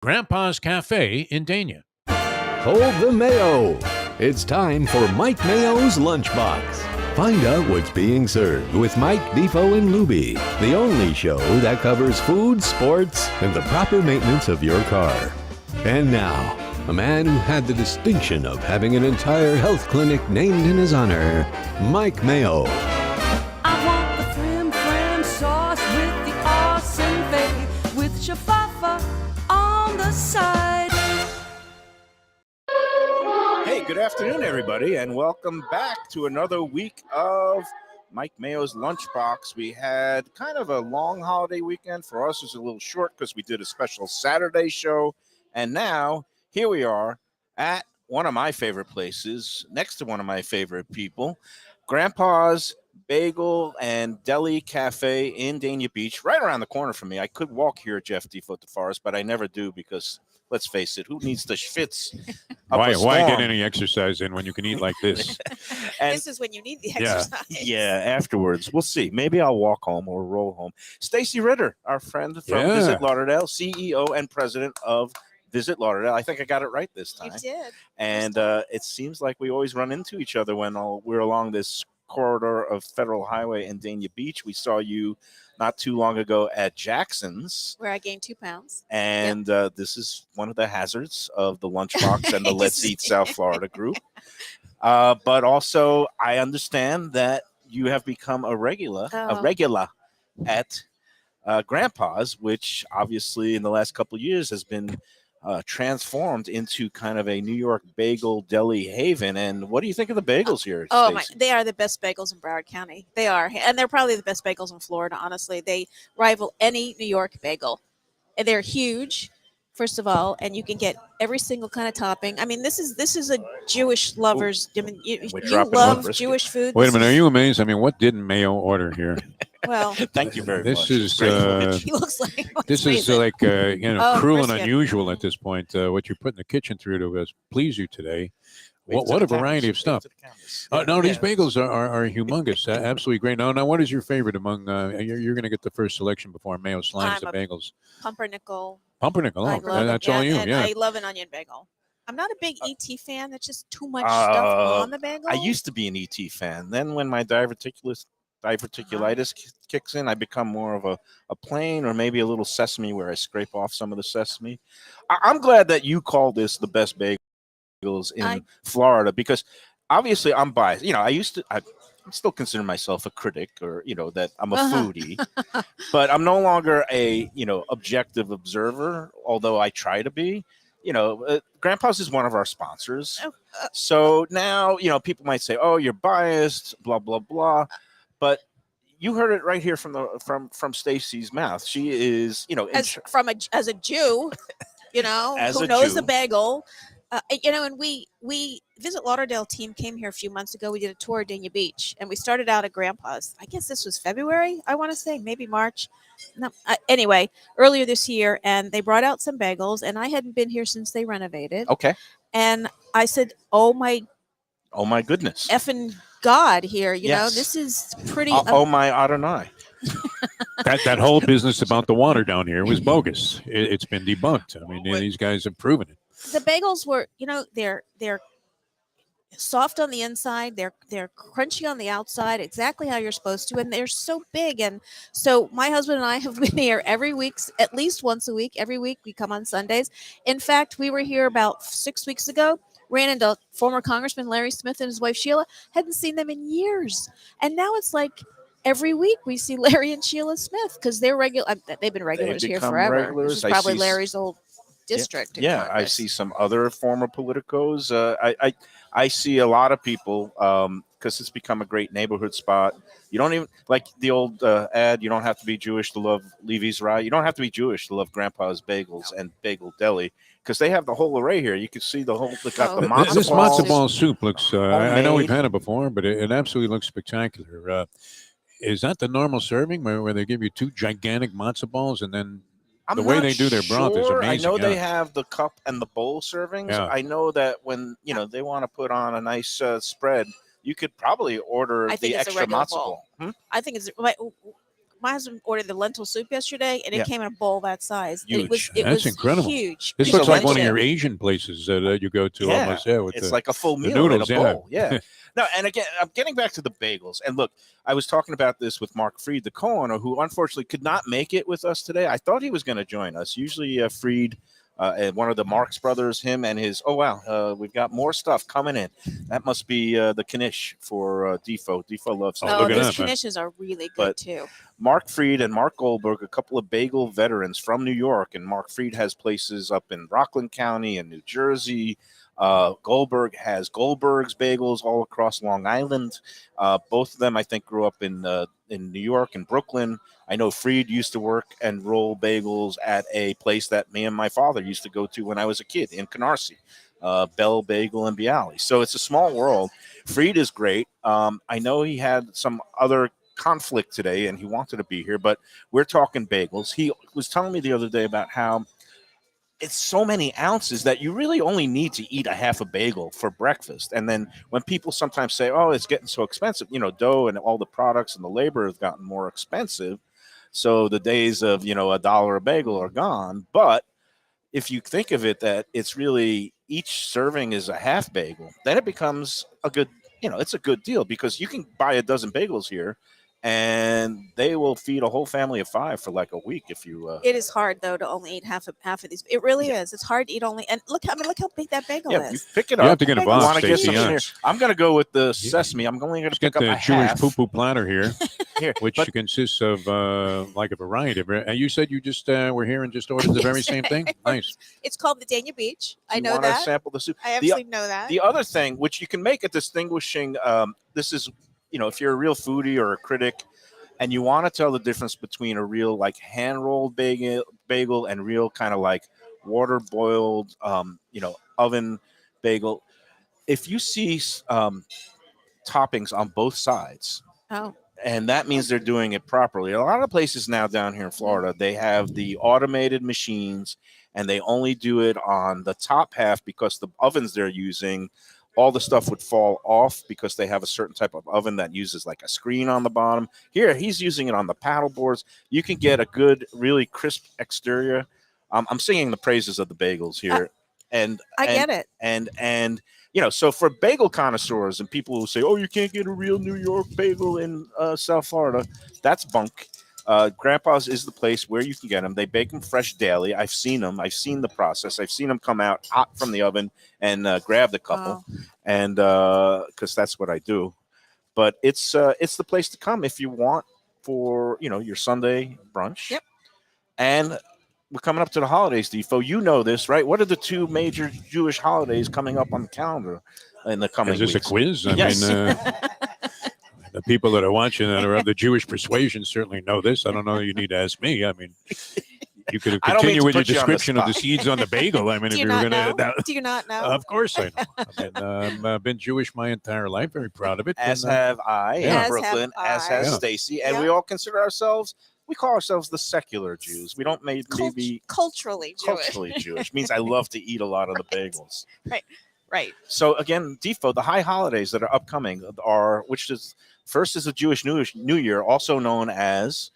Grandpa's Café in Dania. Hold the Mayo. It's time for Mike Mayo's Lunchbox. Find out what's being served with Mike, DFefo and Lubie, the only show that covers food, sports, and the proper maintenance of your car. And now, a man who had the distinction of having an entire health clinic named in his honor, Mike Mayo. I want the frim sauce with the awesome fave, with shafafa on the side. Hey, good afternoon, everybody, and welcome back to another week of Mike Mayo's Lunchbox. We had kind of a long holiday weekend. For us, it was a little short because we did a special Saturday show. And now, here we are at one of my favorite places, next to one of my favorite people, Grandpa's Bagel and Deli Cafe in Dania Beach, right around the corner from me. I could walk here, Jeff DFefo Forest, but I never do because, let's face it, who needs the schwitz? Why get any exercise in when you can eat like this? And this is when you need the exercise. Yeah, afterwards. We'll see. Maybe I'll walk home or roll home. Stacy Ritter, our friend from Visit Lauderdale, CEO and president of Visit Lauderdale. I think I got it right this time. You did. And it seems like we always run into each other when we're along this corridor of Federal Highway in Dania Beach. We saw you not too long ago at Jackson's, where I gained 2 pounds. And this is one of the hazards of the Lunchbox and the Let's Eat South Florida group. But also, I understand that you have become a regular at Grandpa's, which obviously in the last couple of years has been transformed into kind of a New York bagel deli haven. And what do you think of the bagels here, Stacey? They are the best bagels in Broward County. They are. And they're probably the best bagels in Florida, honestly. They rival any New York bagel. And they're huge, first of all, and you can get every single kind of topping. I mean, this is a Jewish lovers. I mean, you love Jewish food. Wait a minute, are you amazed? I mean, what didn't Mayo order here? Well, thank you very much. He looks like this is like cruel and unusual at this point. What you're putting the kitchen through to please you today. What a variety of stuff. These bagels are humongous. Absolutely great. Now, what is your favorite among? You're going to get the first selection before Mayo slimes the bagels. Pumpernickel. Pumpernickel. That's all you. And I love an onion bagel. I'm not a big ET fan. That's just too much stuff on the bagel. I used to be an ET fan. Then when my diverticulitis kicks in, I become more of a plain or maybe a little sesame where I scrape off some of the sesame. I'm glad that you call this the best bagels in Florida, because obviously I'm biased. You know, I still consider myself a critic, or, that I'm a foodie, but I'm no longer a, objective observer, although I try to be. Grandpa's is one of our sponsors. So now, people might say, oh, you're biased, blah, blah, blah. But you heard it right here from Stacy's mouth. She is, as a Jew, who knows the bagel, and we Visit Lauderdale team came here a few months ago. We did a tour of Dania Beach, and we started out at Grandpa's. I guess this was February, I want to say, maybe March. No, anyway, earlier this year, and they brought out some bagels, and I hadn't been here since they renovated. Okay. And I said, oh my goodness, effing God, here, this is pretty. Oh my Adonai. that whole business about the water down here was bogus. It's been debunked. I mean, these guys have proven it. The bagels were, they're soft on the inside, they're crunchy on the outside, exactly how you're supposed to, and they're so big. And so my husband and I have been here every week, at least once a week. Every week we come on Sundays. In fact, we were here about 6 weeks ago. Ran into former Congressman Larry Smith and his wife Sheila. Hadn't seen them in years, and now it's like every week we see Larry and Sheila Smith because they're regular. They've been regulars here forever. Regulars. This is probably Larry's old district. Yeah, I see some other former politicos. I see a lot of people because it's become a great neighborhood spot. You don't even, like the old ad, you don't have to be Jewish to love Levy's Rye. You don't have to be Jewish to love Grandpa's Bagels and Bagel Deli, because they have the whole array here. You can see the whole, they got the matzo This balls. matzo ball soup looks, I know we've had it before, but it absolutely looks spectacular. Is that the normal serving where they give you 2 gigantic matzo balls and then the way they do their broth is amazing. I know they have the cup and the bowl servings. Yeah. I know that when they want to put on a nice spread, you could probably order the extra matzo ball. I think it's my husband ordered the lentil soup yesterday, and it Yeah. came in a bowl that size. Huge. It That's was incredible. huge. This He's looks a like one of legend. your Asian places that you go to Yeah, almost. Yeah, with it's the, like a full the meal noodles, in a yeah. bowl. Yeah. No, and again, I'm getting back to the bagels. And look, I was talking about this with Mark Freed, the co-owner, who unfortunately could not make it with us today. I thought he was going to join us. Usually, Freed, and one of the Marx brothers, him and his. Oh wow, we've got more stuff coming in. That must be the knish for DFefo. DFefo loves. Oh, Oh, look at those that, man. knishes are really good But- too. Mark Freed and Mark Goldberg, a couple of bagel veterans from New York, and Mark Freed has places up in Rockland County and New Jersey. Goldberg has Goldberg's Bagels all across Long Island. Both of them, I think, grew up in New York and Brooklyn. I know Freed used to work and roll bagels at a place that me and my father used to go to when I was a kid in Canarsie, Bell Bagel and Bialy. So it's a small world. Freed is great. I know he had some other conflict today and he wanted to be here, but we're talking bagels. He was telling me the other day about how it's so many ounces that you really only need to eat a half a bagel for breakfast. And then when people sometimes say, oh, it's getting so expensive, dough and all the products and the labor have gotten more expensive. So the days of, $1 a bagel are gone. But if you think of it that it's really each serving is a half bagel, then it becomes a good, it's a good deal because you can buy a dozen bagels here and they will feed a whole family of 5 for like a week if you. It is hard though to only eat half of these. It really is. It's hard to eat only. And look how big that bagel Yeah, you is. pick it You up. have to get a You box, want to get Stacey, some yeah. here. I'm going to go with the sesame. I'm only going to Let's pick get up the a Jewish half. poo-poo platter here, Here, which but consists of like a variety. And you said you just were here and just ordered the very same thing? Nice. It's called the Dania Beach. I you know want to that. sample the soup. I absolutely know that. The other thing, which you can make a distinguishing, this is, if you're a real foodie or a critic, and you want to tell the difference between a real like hand rolled bagel and real kind of like water boiled, oven bagel. If you see toppings on both sides, Oh, and that means they're doing it properly. A lot of places now down here in Florida, they have the automated machines and they only do it on the top half because the ovens they're using, all the stuff would fall off because they have a certain type of oven that uses like a screen on the bottom. Here, he's using it on the paddle boards. You can get a good, really crisp exterior. I'm singing the praises of the bagels here. I get it. And so for bagel connoisseurs and people who say, oh, you can't get a real New York bagel in South Florida, that's bunk. Grandpa's is the place where you can get them. They bake them fresh daily. I've seen them. I've seen the process. I've seen them come out hot from the oven and grab the couple, and because that's what I do. But it's the place to come if you want for your Sunday brunch. Yep. And we're coming up to the holidays, DFefo. You know this, right? What are the 2 major Jewish holidays coming up on the calendar in the coming Is this weeks? a quiz? I Yes. mean, the people that are watching that are of the Jewish persuasion certainly know this. I don't know. You need to ask me. I mean, you could I don't mean continue to with your put you on the description of the spot. seeds on the bagel. I mean, Do if you you were not going know? to. Do you not know? Of course I know. I've been Jewish my entire life. Very proud of it. As and, have I in Yeah. As have Brooklyn, as has I. Yeah. Stacy, and Yeah. we all consider ourselves. We call ourselves the secular Jews. We don't maybe Culturally Jewish. culturally Jewish. Means I love to eat a lot of the bagels. Right. So again, DFefo, the high holidays that are upcoming are first is the Jewish New Year, also known as.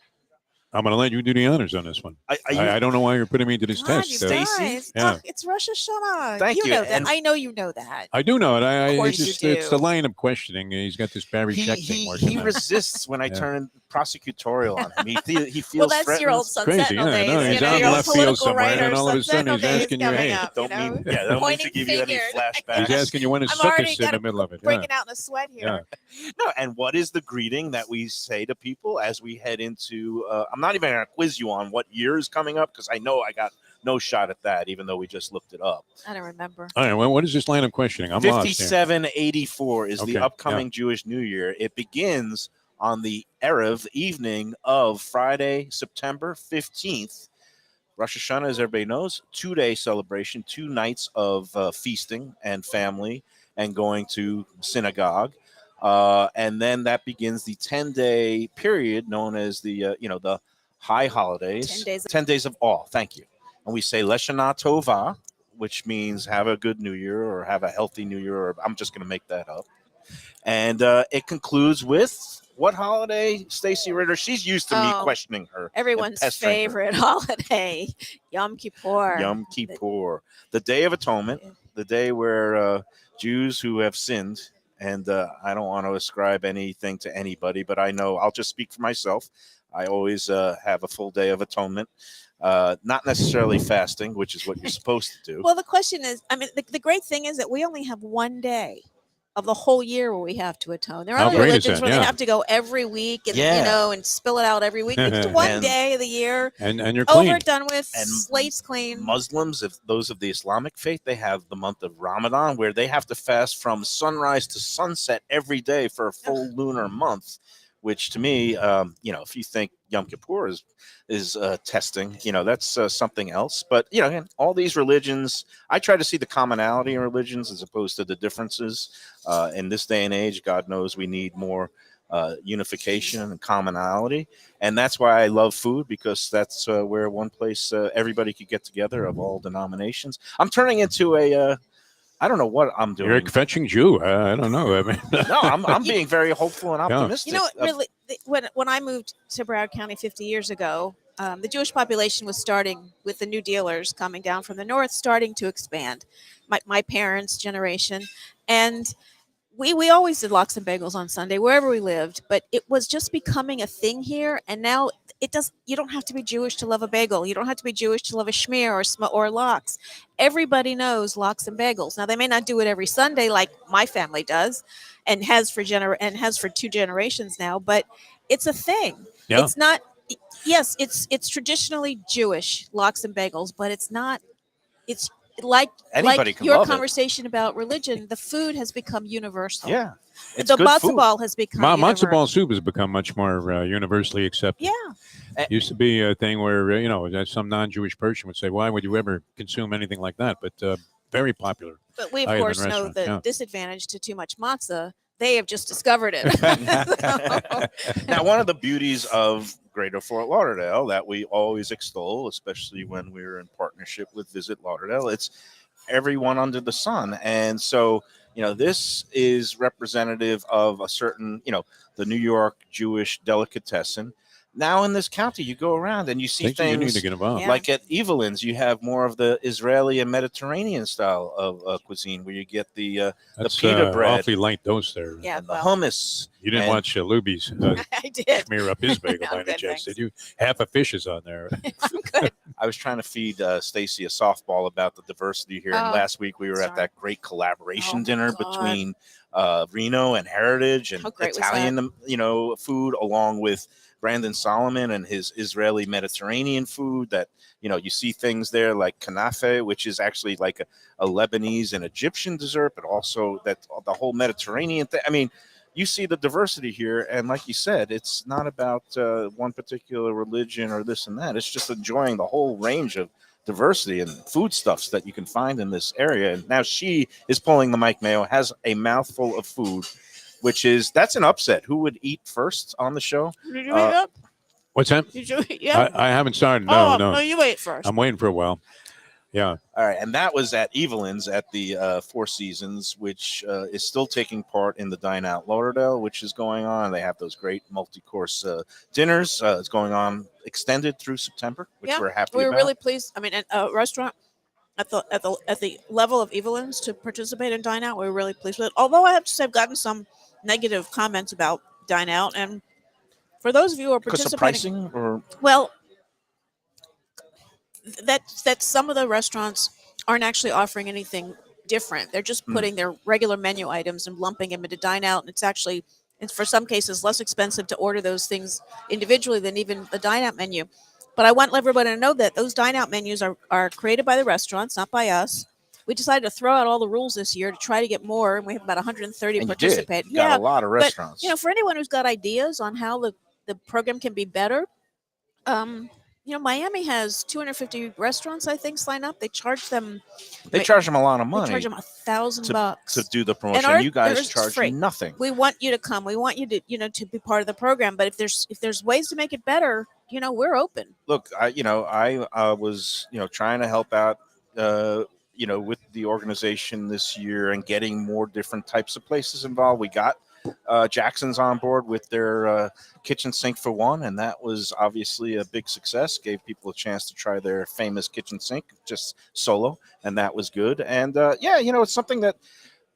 I'm going to let you do the honors on this one. I don't know why you're putting me to this God, test. you Stacey? guys. Yeah. Look, it's Rosh Hashanah. Thank you, know that. and- I know you know that. I do know it. Of course It's you it's do. the line of questioning. He's got this Barry Sheck thing working. He on. resists when I Yeah. turn prosecutorial on him. He feels Well, that's your threatened. old Sun Crazy, Sentinel yeah, I days. know. He's you know, out in your old left field political somewhere, writer, and all of a Sun sudden he's Sentinel days asking you, coming hey, up, Don't you know? mean don't mean to Pointing give you any fingers. flashbacks. He's asking you when his I'm sukkah already is in the gotta middle of it. breaking out in a sweat here. Yeah. No, and what is the greeting that we say to people as we head into? I'm not even going to quiz you on what year is coming up because I know I got no shot at that, even though we just looked it up. I don't remember. All right. Well, what is this line of questioning? I'm lost here. 5784 is the Okay, upcoming Jewish New Year. It begins on the Erev evening of Friday, September 15th. Rosh Hashanah, as everybody knows, 2-day celebration, 2 nights of feasting and family and going to synagogue. And then that begins the 10-day period known as the high holidays. 10 days of awe. Thank you. And we say Leshana Tova, which means have a good New Year or have a healthy New Year. Or I'm just going to make that up. And it concludes with What holiday, Stacy Ritter? She's used to me Oh, questioning her. and Everyone's pestering her. favorite holiday, Yom Kippur. Yom Kippur, the Day of Atonement, the day where Jews who have sinned, and I don't want to ascribe anything to anybody, but I know I'll just speak for myself. I always have a full day of atonement, not necessarily fasting, which is what you're supposed to do. Well, the question is, I mean, the great thing is that we only have one day of the whole year where we have to atone. There are How other great is religions that? where Yeah. they have to go every week and Yeah. and spill it out every week. It's one And- day of the year, And you're over, clean. done with, And slates clean. Muslims, if those of the Islamic faith, they have the month of Ramadan where they have to fast from sunrise to sunset every day for a full lunar month, which to me, if you think Yom Kippur is testing, that's something else. But, again, all these religions, I try to see the commonality in religions as opposed to the differences. In this day and age, God knows we need more unification and commonality. And that's why I love food, because that's where one place everybody could get together of all denominations. I'm turning into I don't know what I'm doing. You're a fetching Jew. I don't know. I mean, No, I'm being very hopeful and optimistic. You know, really, when I moved to Broward County 50 years ago, the Jewish population was starting with the new dealers coming down from the north, starting to expand. My parents' generation, and we always did lox and bagels on Sunday wherever we lived, but it was just becoming a thing here. And now you don't have to be Jewish to love a bagel. You don't have to be Jewish to love a schmear or lox. Everybody knows lox and bagels. Now they may not do it every Sunday like my family does and has for 2 generations now, but it's a thing. Yeah. It's not, yes, it's traditionally Jewish lox and bagels, but it's not, it's Anybody like can your love it. conversation about religion, the food has become universal. Yeah, it's The good matzo food. ball has become matzo universal. ball soup has become much more universally accepted. Yeah. Used to be a thing where that some non-Jewish person would say, "Why would you ever consume anything like that?" But very popular. But we, of item in course, know restaurants, the yeah. disadvantage to too much matzah. They have just discovered it. Now, one of the beauties of Greater Fort Lauderdale that we always extol, especially when we're in partnership with Visit Lauderdale, it's everyone under the sun. And so, this is representative of a certain, the New York Jewish delicatessen. Now in this county, you go around and you see Think you need things to get involved. Yeah. like at Evelyn's, you have more of the Israeli and Mediterranean style of cuisine, where you get the That's pita bread awfully light dose there. Yeah, and the well, hummus. You didn't And- watch Lubie's I did. smear up his bagel by I'm any good, chance, thanks. did you? Half a fish is on there. I'm good. I was trying to feed Stacy a softball about the diversity here. And Oh, last week we were at sorry. that great collaboration Oh, dinner God. between Reno and Heritage and How great was Italian, food, along with Brandon Solomon and his Israeli Mediterranean food. That you see things there like kanafe, which is actually like a Lebanese and Egyptian dessert, but also that the whole Mediterranean thing. I mean, you see the diversity here, and like you said, it's not about one particular religion or this and that. It's just enjoying the whole range of diversity and foodstuffs that you can find in this area. And now she is pulling the Mike Mayo, has a mouthful of food, that's an upset. Who would eat first on the show? Did you eat up? What's that? Did you eat? Yeah. I haven't started. No, no. you ate first. I'm waiting for a while. Yeah. All right, and that was at Evelyn's at the Four Seasons, which is still taking part in the Dine Out Lauderdale, which is going on. They have those great multi-course dinners. It's going on extended through September, which Yeah, we're happy we were about. really pleased. I mean, a restaurant at the level of Evelyn's to participate in Dine Out, we were really pleased with it. Although I have to say, I've gotten some negative comments about Dine Out, and for those of you who are Because of participating, pricing, or well, that some of the restaurants aren't actually offering anything different. They're just putting their regular menu items and lumping them into Dine Out, and it's for some cases less expensive to order those things individually than even the Dine Out menu. But I want everybody to know that those Dine Out menus are created by the restaurants, not by us. We decided to throw out all the rules this year to try to get more, and we have about 130 and you participate. did. You got a lot of but restaurants. for anyone who's got ideas on how the program can be better, Miami has 250 restaurants, I think, sign up. They charge them. They charge them a lot of They money charge them $1,000 to do the promotion. ours You guys is charge free. nothing. We want you to come. We want you to to be part of the program. But if there's ways to make it better, we're open. Look, I was trying to help out with the organization this year and getting more different types of places involved. We got Jackson's on board with their kitchen sink for one, and that was obviously a big success. Gave people a chance to try their famous kitchen sink just solo, and that was good. And it's something that,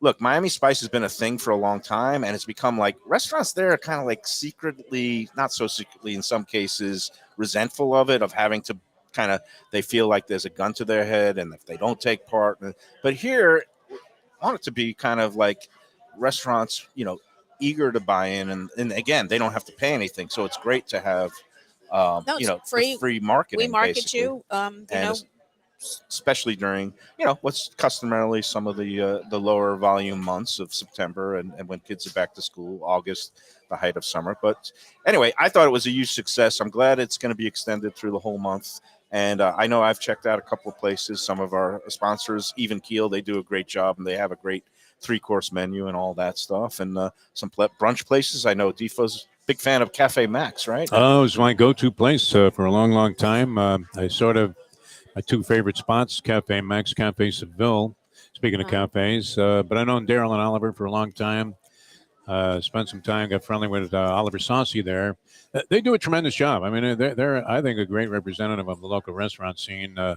look, Miami Spice has been a thing for a long time, and it's become like restaurants there are kind of like secretly, not so secretly in some cases, resentful of it, of having to they feel like there's a gun to their head, and if they don't take part. But here, I want it to be kind of like restaurants, eager to buy in, and again, they don't have to pay anything, so it's great to have, free marketing. We market basically. you, Especially during, what's customarily some of the lower volume months of September and when kids are back to school, August, the height of summer. But anyway, I thought it was a huge success. I'm glad it's going to be extended through the whole month. And I know I've checked out a couple of places. Some of our sponsors, Even Keel, they do a great job, and they have a great 3-course menu and all that stuff. And some brunch places. I know DFo's big fan of Cafe Max, right? Oh, it was my go-to place for a long, long time. My 2 favorite spots, Cafe Max, Cafe Seville. Speaking of cafes, but I've known Daryl and Oliver for a long time. Spent some time, got friendly with Oliver Saucy there. They do a tremendous job. I mean, they're I think, a great representative of the local restaurant scene. I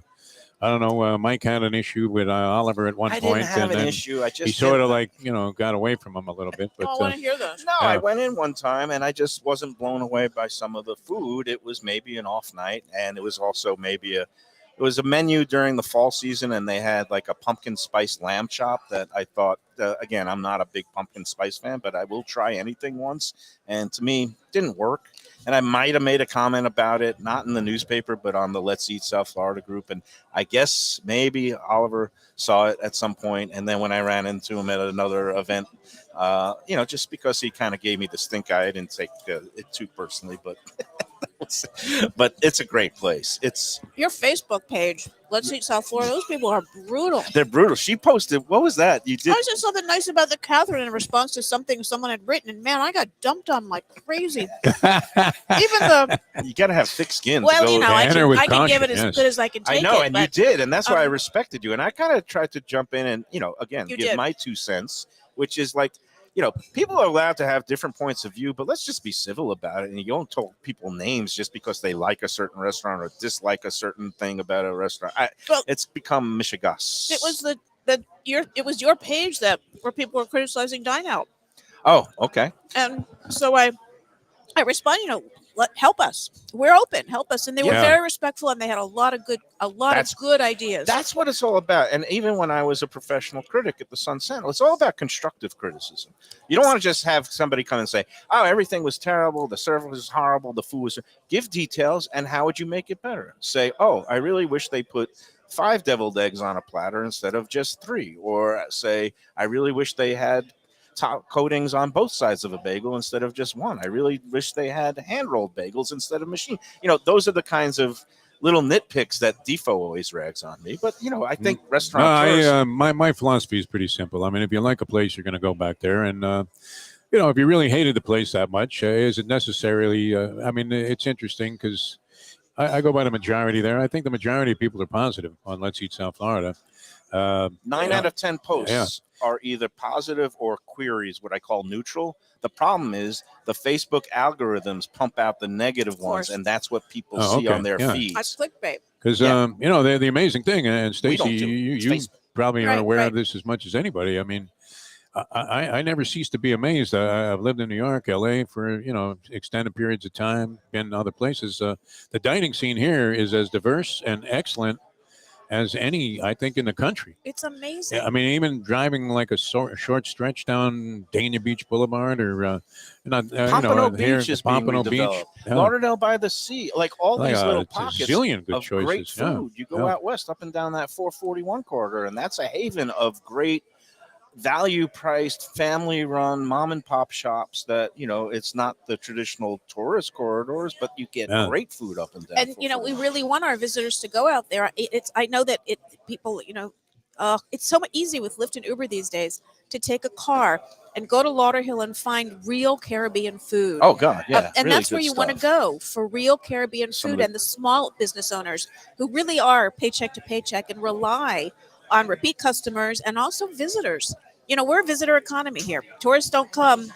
don't know. Mike had an issue with Oliver at one point. I didn't have and an issue. I just he sort of got away from him a little bit. But I want to hear this. no, I went in one time and I just wasn't blown away by some of the food. It was maybe an off night, and it was also maybe it was a menu during the fall season, and they had like a pumpkin spice lamb chop that I thought, again, I'm not a big pumpkin spice fan, but I will try anything once. And to me, didn't work. And I might have made a comment about it, not in the newspaper, but on the Let's Eat South Florida group. And I guess maybe Oliver saw it at some point. And then when I ran into him at another event, just because he kind of gave me the stink eye, I didn't take it too personally, but but it's a great place. It's Your Facebook page, Let's Eat South Florida. Those people are brutal. They're brutal. She posted, what was that? You did. I said something nice about the Catherine in response to something someone had written, and man, I got dumped on like crazy. Even you got to have thick skin. well, to go I with can give it caution, as good as I can take I know, it. and but, you did, and that's why I respected you. And I kind of tried to jump in and, again, You give did. my 2 cents, which is like, people are allowed to have different points of view, but let's just be civil about it. And you don't tell people names just because they like a certain restaurant or dislike a certain thing about a restaurant. It's become mishigas. It was it was your page where people were criticizing Dine Out, Oh, okay. and so I responded, help us. We're open. Help us. And they were Yeah. very respectful, and they had a lot of good ideas. That's what it's all about. And even when I was a professional critic at the Sun Sentinel, it's all about constructive criticism. You don't want to just have somebody come and say, oh, everything was terrible, the service was horrible, the food was... Give details, and how would you make it better? Say, oh, I really wish they put 5 deviled eggs on a platter instead of just 3. Or say, I really wish they had top coatings on both sides of a bagel instead of just one. I really wish they had hand-rolled bagels instead of machine. Those are the kinds of little nitpicks that DFo always rags on me. But, I think restaurateurs... my philosophy is pretty simple. I mean, if you like a place, you're going to go back there. And, if you really hated the place that much, is it necessarily... it's interesting because I go by the majority there. I think the majority of people are positive on Let's Eat South Florida. 9 out of 10 posts are either positive or queries, what I call neutral. The problem is the Facebook algorithms pump out the negative ones, and that's what people see on their feeds. That's clickbait. Because, the amazing thing, and Stacey, you probably are Right, aware right. of this as much as anybody. I mean, I never cease to be amazed. I've lived in New York, LA for, extended periods of time, been in other places. The dining scene here is as diverse and excellent as any, I think, in the country. It's amazing. I mean, even driving like a short stretch down Dania Beach Boulevard or Pompano Beach is being Pompano Beach. redeveloped. Yeah. Lauderdale by the Sea, like all these little it's a pockets zillion good of choices. great food. You go out west, up and down that 441 corridor, and that's a haven of great value-priced, family-run mom-and-pop shops that, it's not the traditional tourist corridors, but you get great food up and down. And we really want our visitors to go out there. I know that people, it's so easy with Lyft and Uber these days to take a car and go to Lauderhill and find real Caribbean food. Oh God, yeah, and really that's where good you want to stuff. go for real Caribbean food, and the small business owners who really are paycheck to paycheck and rely on repeat customers and also visitors. We're a visitor economy here. Tourists don't come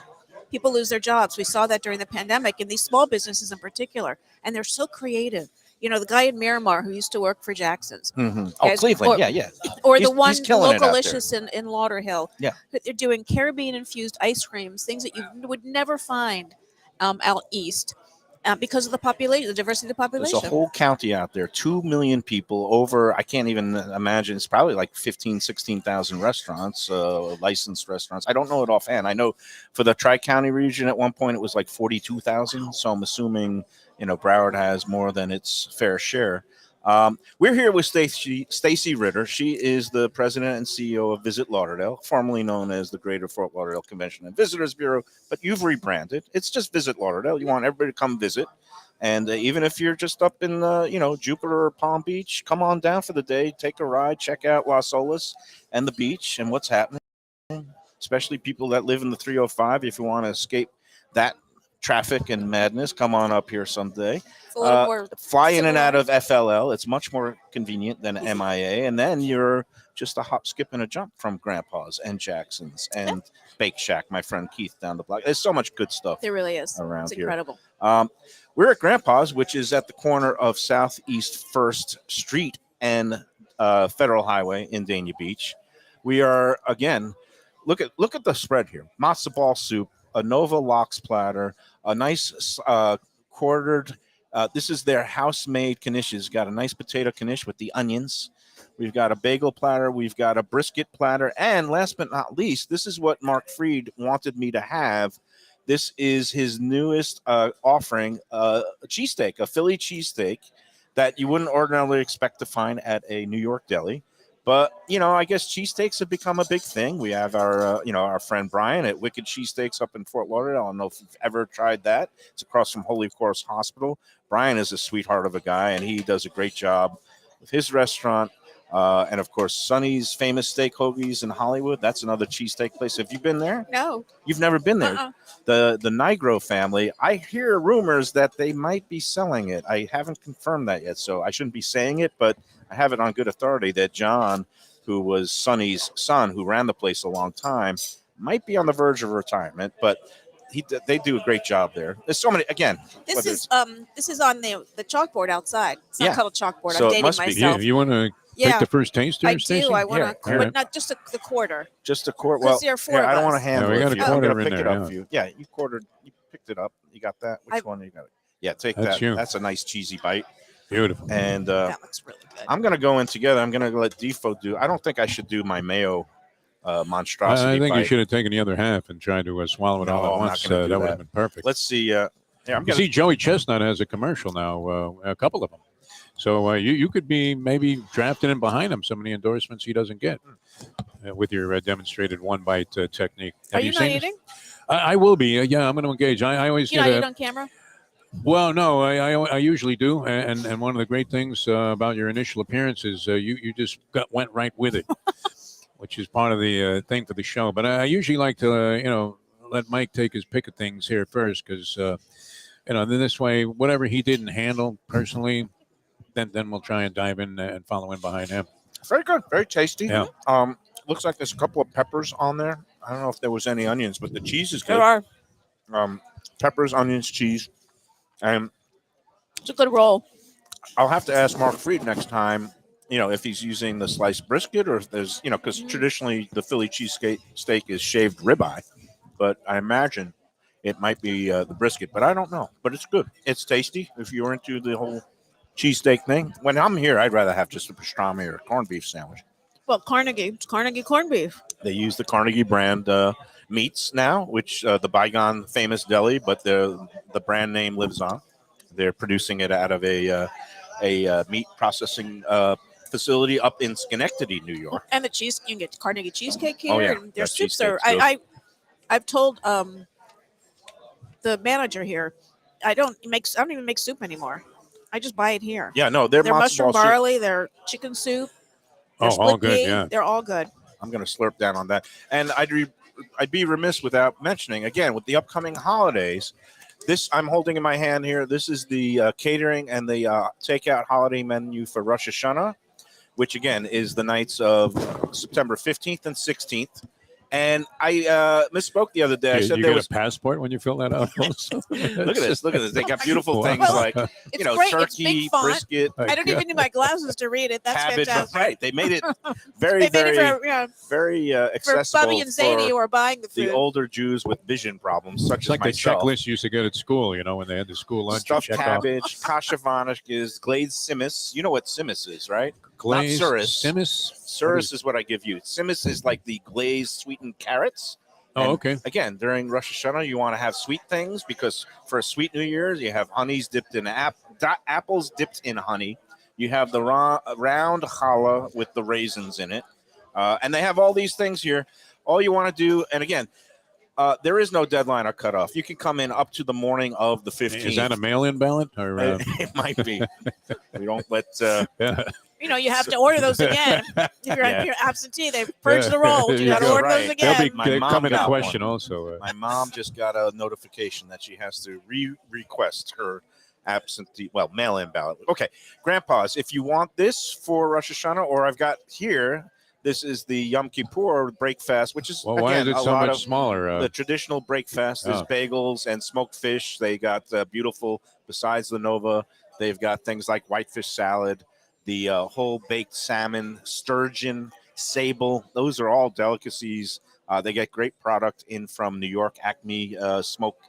People lose their jobs. We saw that during the pandemic, and these small businesses in particular, and they're so creative. The guy in Miramar who used to work for Jackson's. Oh, Guys, Cleveland. or- Yeah. Or He's- the one he's killing it out there. Localicious in Lauderhill. Yeah. They're doing Caribbean infused ice creams, things that you would never find out east because of the population, the diversity of the There's population. a whole county out there, 2 million people, over, I can't even imagine, it's probably like 15, 16,000 restaurants, licensed restaurants. I don't know it offhand. I know for the Tri-County region at one point it was like 42,000. So I'm assuming, Broward has more than its fair share. We're here with Stacy Ritter. She is the president and CEO of Visit Lauderdale, formerly known as the Greater Fort Lauderdale Convention and Visitors Bureau, but you've rebranded. It's just Visit Lauderdale. You want everybody to come visit. And even if you're just up in, Jupiter or Palm Beach, come on down for the day, take a ride, check out Las Olas and the beach and what's happening, especially people that live in the 305. If you want to escape that traffic and madness, come on up here someday. It's a little more Fly in and out of civilized. FLL. It's much more convenient than MIA. And then you're just a hop, skip, and a jump from Grandpa's and Jackson's and Bake Shack, my friend Keith down the block. There's so much good stuff There really is. around It's here. incredible. We're at Grandpa's, which is at the corner of Southeast 1st Street and Federal Highway in Dania Beach. We are, again, look at the spread here. Matzo ball soup, a Nova Lox platter, a nice quartered. This is their house-made knishes. Got a nice potato knish with the onions. We've got a bagel platter. We've got a brisket platter. And last but not least, this is what Mark Freed wanted me to have. This is his newest offering, a cheesesteak, a Philly cheesesteak that you wouldn't ordinarily expect to find at a New York deli. But, I guess cheesesteaks have become a big thing. We have our friend Brian at Wicked Cheesesteaks up in Fort Lauderdale. I don't know if you've ever tried that. It's across from Holy Cross Hospital. Brian is a sweetheart of a guy, and he does a great job with his restaurant. And, of course, Sonny's Famous Steak Hoagies in Hollywood. That's another cheesesteak place. Have you been there? No. You've never been there. The Nigro family, I hear rumors that they might be selling it. I haven't confirmed that yet, so I shouldn't be saying it, but I have it on good authority that John, who was Sonny's son, who ran the place a long time, might be on the verge of retirement, but they do a great job there. There's so many, again. This is on the chalkboard outside. It's not called a chalkboard. So I'm it dating must be. myself. You want to take the first taste here, I Stacey? do. I want Here, to, here. but not just the quarter. Just a quarter. 'Cause Well, there are four here, of I don't want to us. handle we it. got for a you. I'm quarter gonna in pick it there, up yeah. for you. Yeah, you picked it up. You got that? Which one you got? Yeah, take That's that. you. That's a nice cheesy bite. Beautiful. And That looks really good. I'm going to go in together. I'm going to let DFefo do. I don't think I should do my Mayo monstrosity I think bite. you should have taken the other half and tried to swallow it No, all I'm at not once. gonna do That would that. have been perfect. Let's see. Yeah, I'm You going to see, Joey Chestnut has a commercial now, a couple of them. So you could be maybe drafted in behind him some of the endorsements he doesn't get with your demonstrated one-bite technique. Are Have you not seen this? eating? I will be. Yeah, I'm going to engage. I always You get not eat on camera? Well, no, I usually do, and one of the great things about your initial appearance is you just went right with it, which is part of the thing for the show. But I usually like to let Mike take his pick of things here first, because then this way, whatever he didn't handle personally, then we'll try and dive in and follow in behind him. Very good. Very tasty. Yeah. Looks like there's a couple of peppers on there. I don't know if there was any onions, but the cheese is good. There are. Peppers, onions, cheese. And It's a good roll. I'll have to ask Mark Freed next time, if he's using the sliced brisket or if there's, because traditionally the Philly cheesesteak is shaved ribeye, but I imagine it might be the brisket, but I don't know. But it's good. It's tasty if you're into the whole cheesesteak thing. When I'm here, I'd rather have just a pastrami or a corned beef sandwich. Well, Carnegie corned beef. They use the Carnegie brand meats now, which the Bygone famous deli, but the brand name lives on. They're producing it out of a meat processing facility up in Schenectady, New York. And the cheese, you can get Carnegie cheesecake here. Oh, yeah. And their That soups are. cheesecake's I've told the manager here, I don't even make soup anymore. I just buy it here. Yeah, no, they're Their matzo mushroom ball soup. barley, their chicken soup, their Oh, split all good, pea, yeah. they're all good. I'm going to slurp down on that. And I'd be remiss without mentioning, again, with the upcoming holidays, this I'm holding in my hand here. This is the catering and the takeout holiday menu for Rosh Hashanah, which, again, is the nights of September 15th and 16th. And I misspoke the other day. I said you there get was a passport when you fill that out. Also? Look at this. Look at this. They got beautiful Wow. things like, It's great. It's big turkey, font. brisket, I don't even need my glasses to read it. That's cabbage. fantastic. Right. They made it very, They made very, it for, very for accessible Bubby and Zadie who are buying the food. the older Jews with vision problems, such It's as like myself. the checklist you used to get at school, when they had the school lunch. Stuffed you check cabbage, kasha vanishkas, glazed simmis. You know what simmis is, right? Glazed Not suris. Simmis? Suris is what I give you. Simmis is like the glazed sweetened carrots. Oh, And okay. Again, during Rosh Hashanah, you want to have sweet things because for a sweet New Year's, you have honeys dipped in apples dipped in honey. You have the round challah with the raisins in it. And they have all these things here. All you want to do, and again, there is no deadline or cutoff. You can come in up to the morning of the 15th. Is that a mail-in ballot? Or, It might be. We don't let... yeah. You have to order those again. If you're absentee, they purge the rolls. You Yeah. got to order Right. those again. They'll be My mom coming to got question one. also. My mom just got a notification that she has to request her mail-in ballot. Okay, Grandpa's, if you want this for Rosh Hashanah, or I've got here, this is the Yom Kippur breakfast, which is, Well, why again, is it a so lot much of smaller? the traditional breakfast. There's Oh. bagels and smoked fish. They got beautiful, besides the Nova, they've got things like whitefish salad, the whole baked salmon, sturgeon, sable. Those are all delicacies. They get great product in from New York, Acme Smoked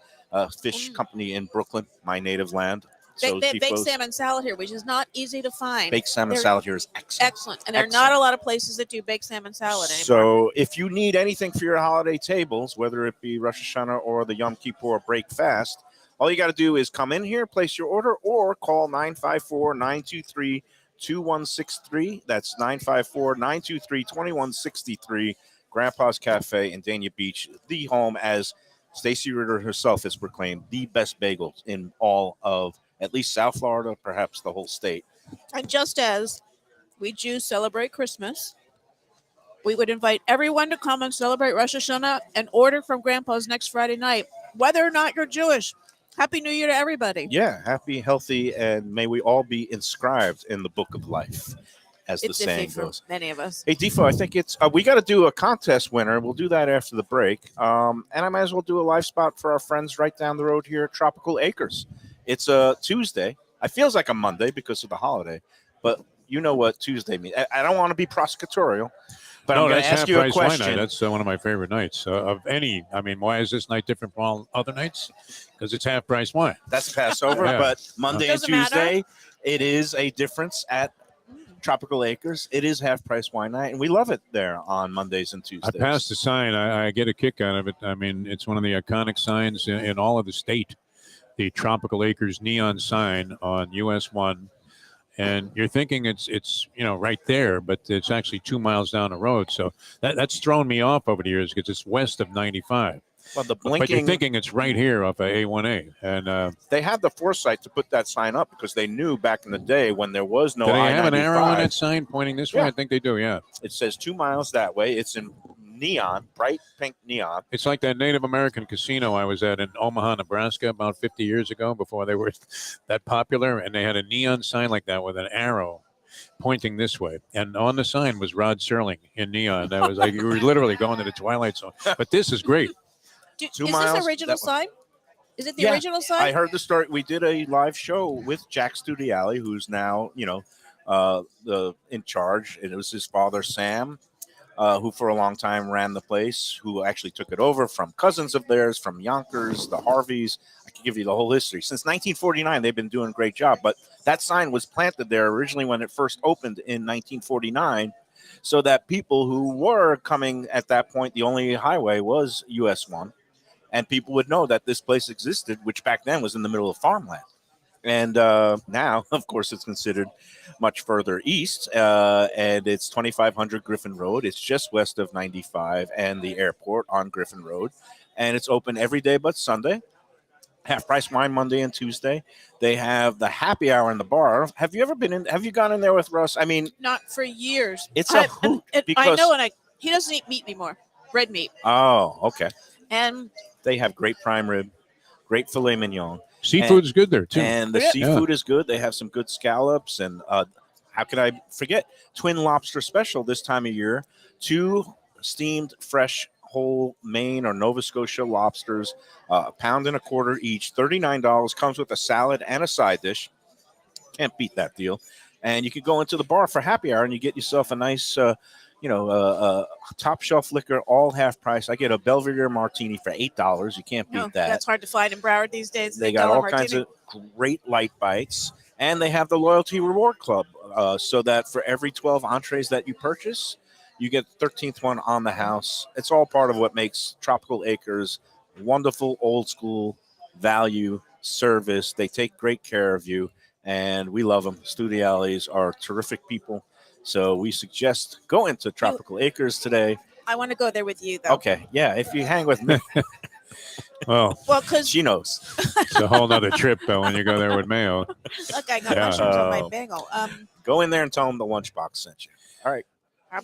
Fish Company in Brooklyn, my native land. So They have baked Tifo's salmon salad here, which is not easy to find. baked salmon They're salad here is excellent. Excellent. And there are not a lot of places that do baked salmon salad anymore. So if you need anything for your holiday tables, whether it be Rosh Hashanah or the Yom Kippur break fast, all you got to do is come in here, place your order, or call 954-923-2163. That's 954-923-2163. Grandpa's Cafe in Dania Beach, the home, as Stacy Ritter herself has proclaimed, the best bagels in all of at least South Florida, perhaps the whole state. And just as we Jews celebrate Christmas, we would invite everyone to come and celebrate Rosh Hashanah and order from Grandpa's next Friday night, whether or not you're Jewish. Happy New Year to everybody. Yeah, happy, healthy, and may we all be inscribed in the book of life, as the It's saying iffy for goes. many of us. Hey, Defo, I think it's we got to do a contest winner. We'll do that after the break. And I might as well do a live spot for our friends right down the road here at Tropical Acres. It's a Tuesday. It feels like a Monday because of the holiday, but you know what Tuesday means. I don't want to be prosecutorial, but I'm going to ask you a question. Night. That's one of my favorite nights of any. I mean, why is this night different from all other nights? Because it's half price wine. That's Passover, Yeah. but Monday and Doesn't matter. Tuesday, it is a difference at Tropical Acres. It is half price wine night, and we love it there on Mondays and I Tuesdays. passed the sign. I get a kick out of it. I mean, it's one of the iconic signs in all of the state. The Tropical Acres neon sign on US 1. And you're thinking it's right there, but it's actually 2 miles down the road. So that's thrown me off over the years because it's west of 95. Well, the But you're blinking, thinking it's right here off of A1A. And they had the foresight to put that sign up because they knew back in the day when there was no do they I-95. have an arrow on that sign pointing this way? Yeah. I think they do, yeah. It says 2 miles that way. It's in neon, bright pink neon. It's like that Native American casino I was at in Omaha, Nebraska about 50 years ago before they were that popular. And they had a neon sign like that with an arrow pointing this way. And on the sign was Rod Serling in neon. That was like you were literally going to the Twilight Zone. But this is great. Is 2 this miles, the original that one. sign? Is it the Yeah, original sign? I heard the story. We did a live show with Jack Studiali, who's now, in charge. And it was his father, Sam, who for a long time ran the place, who actually took it over from cousins of theirs, from Yonkers, the Harveys. I can give you the whole history. Since 1949, they've been doing a great job. But that sign was planted there originally when it first opened in 1949, so that people who were coming at that point, the only highway was US 1. And people would know that this place existed, which back then was in the middle of farmland. And now, of course, it's considered much further east, and it's 2500 Griffin Road. It's just west of 95 and the airport on Griffin Road. And it's open every day but Sunday. Half-price wine Monday and Tuesday. They have the happy hour in the bar. Have you ever been in? Have you gone in there with Russ? I mean, Not for years. it's a hoot. I because, know, and he doesn't eat meat anymore. Red meat. Oh, okay. And They have great prime rib, great filet mignon. Seafood's good there, too. And the Yeah. seafood is good. They have some good scallops. And how could I forget? Twin lobster special this time of year. 2 steamed fresh whole Maine or Nova Scotia lobsters, £1.25 each, $39. Comes with a salad and a side dish. Can't beat that deal. And you could go into the bar for happy hour and you get yourself a nice, top shelf liquor, all half price. I get a Belvedere martini for $8. You can't beat that. That's hard to find in Broward these days. They got all kinds of great light bites. And they have the Loyalty Reward Club, so that for every 12 entrees that you purchase, you get the 13th one on the house. It's all part of what makes Tropical Acres wonderful, old school value service. They take great care of you, and we love them. Studiales are terrific people. So we suggest go into Tropical Acres today. I want to go there with you, though. Okay, yeah, if you hang with me. Well, because she knows. It's a whole nother trip, though, when you go there with Mayo. Look, I got mushrooms on my bagel. Go in there and tell them the Lunchbox sent you. All right.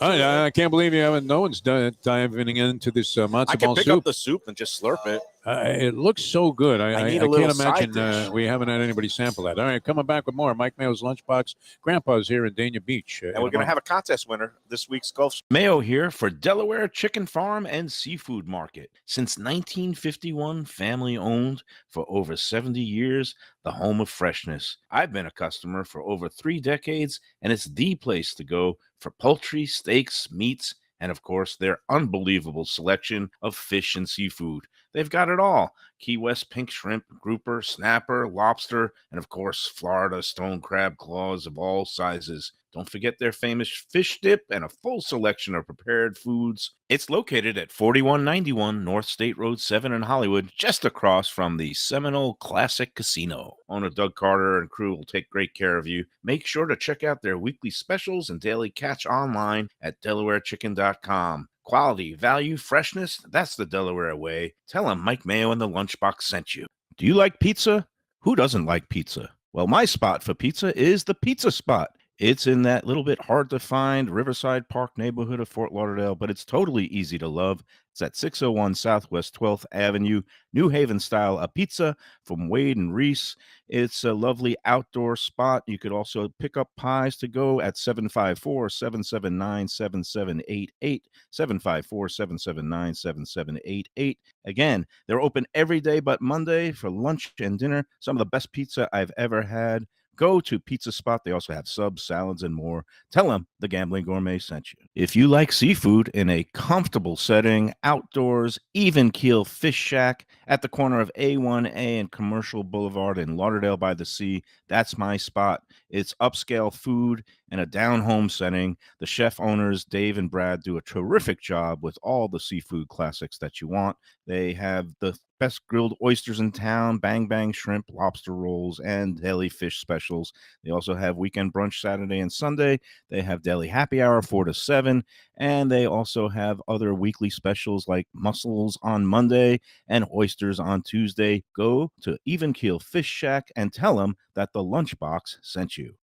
I can't believe you haven't. No one's diving into this matzo ball soup. I can pick up the soup and just slurp it. It looks so good. I can't imagine we haven't had anybody sample that. All right, coming back with more Mike Mayo's Lunchbox. Grandpa's here in Dania Beach. And we're going to have a contest winner this week's Gulf. Mayo here for Delaware Chicken Farm and Seafood Market. Since 1951, family owned for over 70 years, the home of freshness. I've been a customer for over 3 decades, and it's the place to go for poultry, steaks, meats, and of course, their unbelievable selection of fish and seafood. They've got it all. Key West pink shrimp, grouper, snapper, lobster, and of course, Florida stone crab claws of all sizes. Don't forget their famous fish dip and a full selection of prepared foods. It's located at 4191 North State Road 7 in Hollywood, just across from the Seminole Classic Casino. Owner Doug Carter and crew will take great care of you. Make sure to check out their weekly specials and daily catch online at DelawareChicken.com. Quality, value, freshness, that's the Delaware way. Tell them Mike Mayo and the Lunchbox sent you. Do you like pizza? Who doesn't like pizza? Well, my spot for pizza is the Pizza Spot. It's in that little bit hard to find Riverside Park neighborhood of Fort Lauderdale, but it's totally easy to love. It's at 601 Southwest 12th Avenue, New Haven style, a pizza from Wade and Reese. It's a lovely outdoor spot. You could also pick up pies to go at 754-779-7788, 754-779-7788. Again, they're open every day but Monday for lunch and dinner. Some of the best pizza I've ever had. Go to Pizza Spot. They also have subs, salads, and more. Tell them the Gambling Gourmet sent you. If you like seafood in a comfortable setting, outdoors, even keel fish shack at the corner of A1A and Commercial Boulevard in Lauderdale by the Sea, that's my spot. It's upscale food in a down-home setting. The chef owners, Dave and Brad, do a terrific job with all the seafood classics that you want. They have the best grilled oysters in town, bang bang shrimp, lobster rolls, and deli fish specials. They also have weekend brunch Saturday and Sunday. They have deli happy hour 4 to 7, and they also have other weekly specials like mussels on Monday and oysters on Tuesday. Go to Even Keel Fish Shack and tell them that the Lunchbox sent you.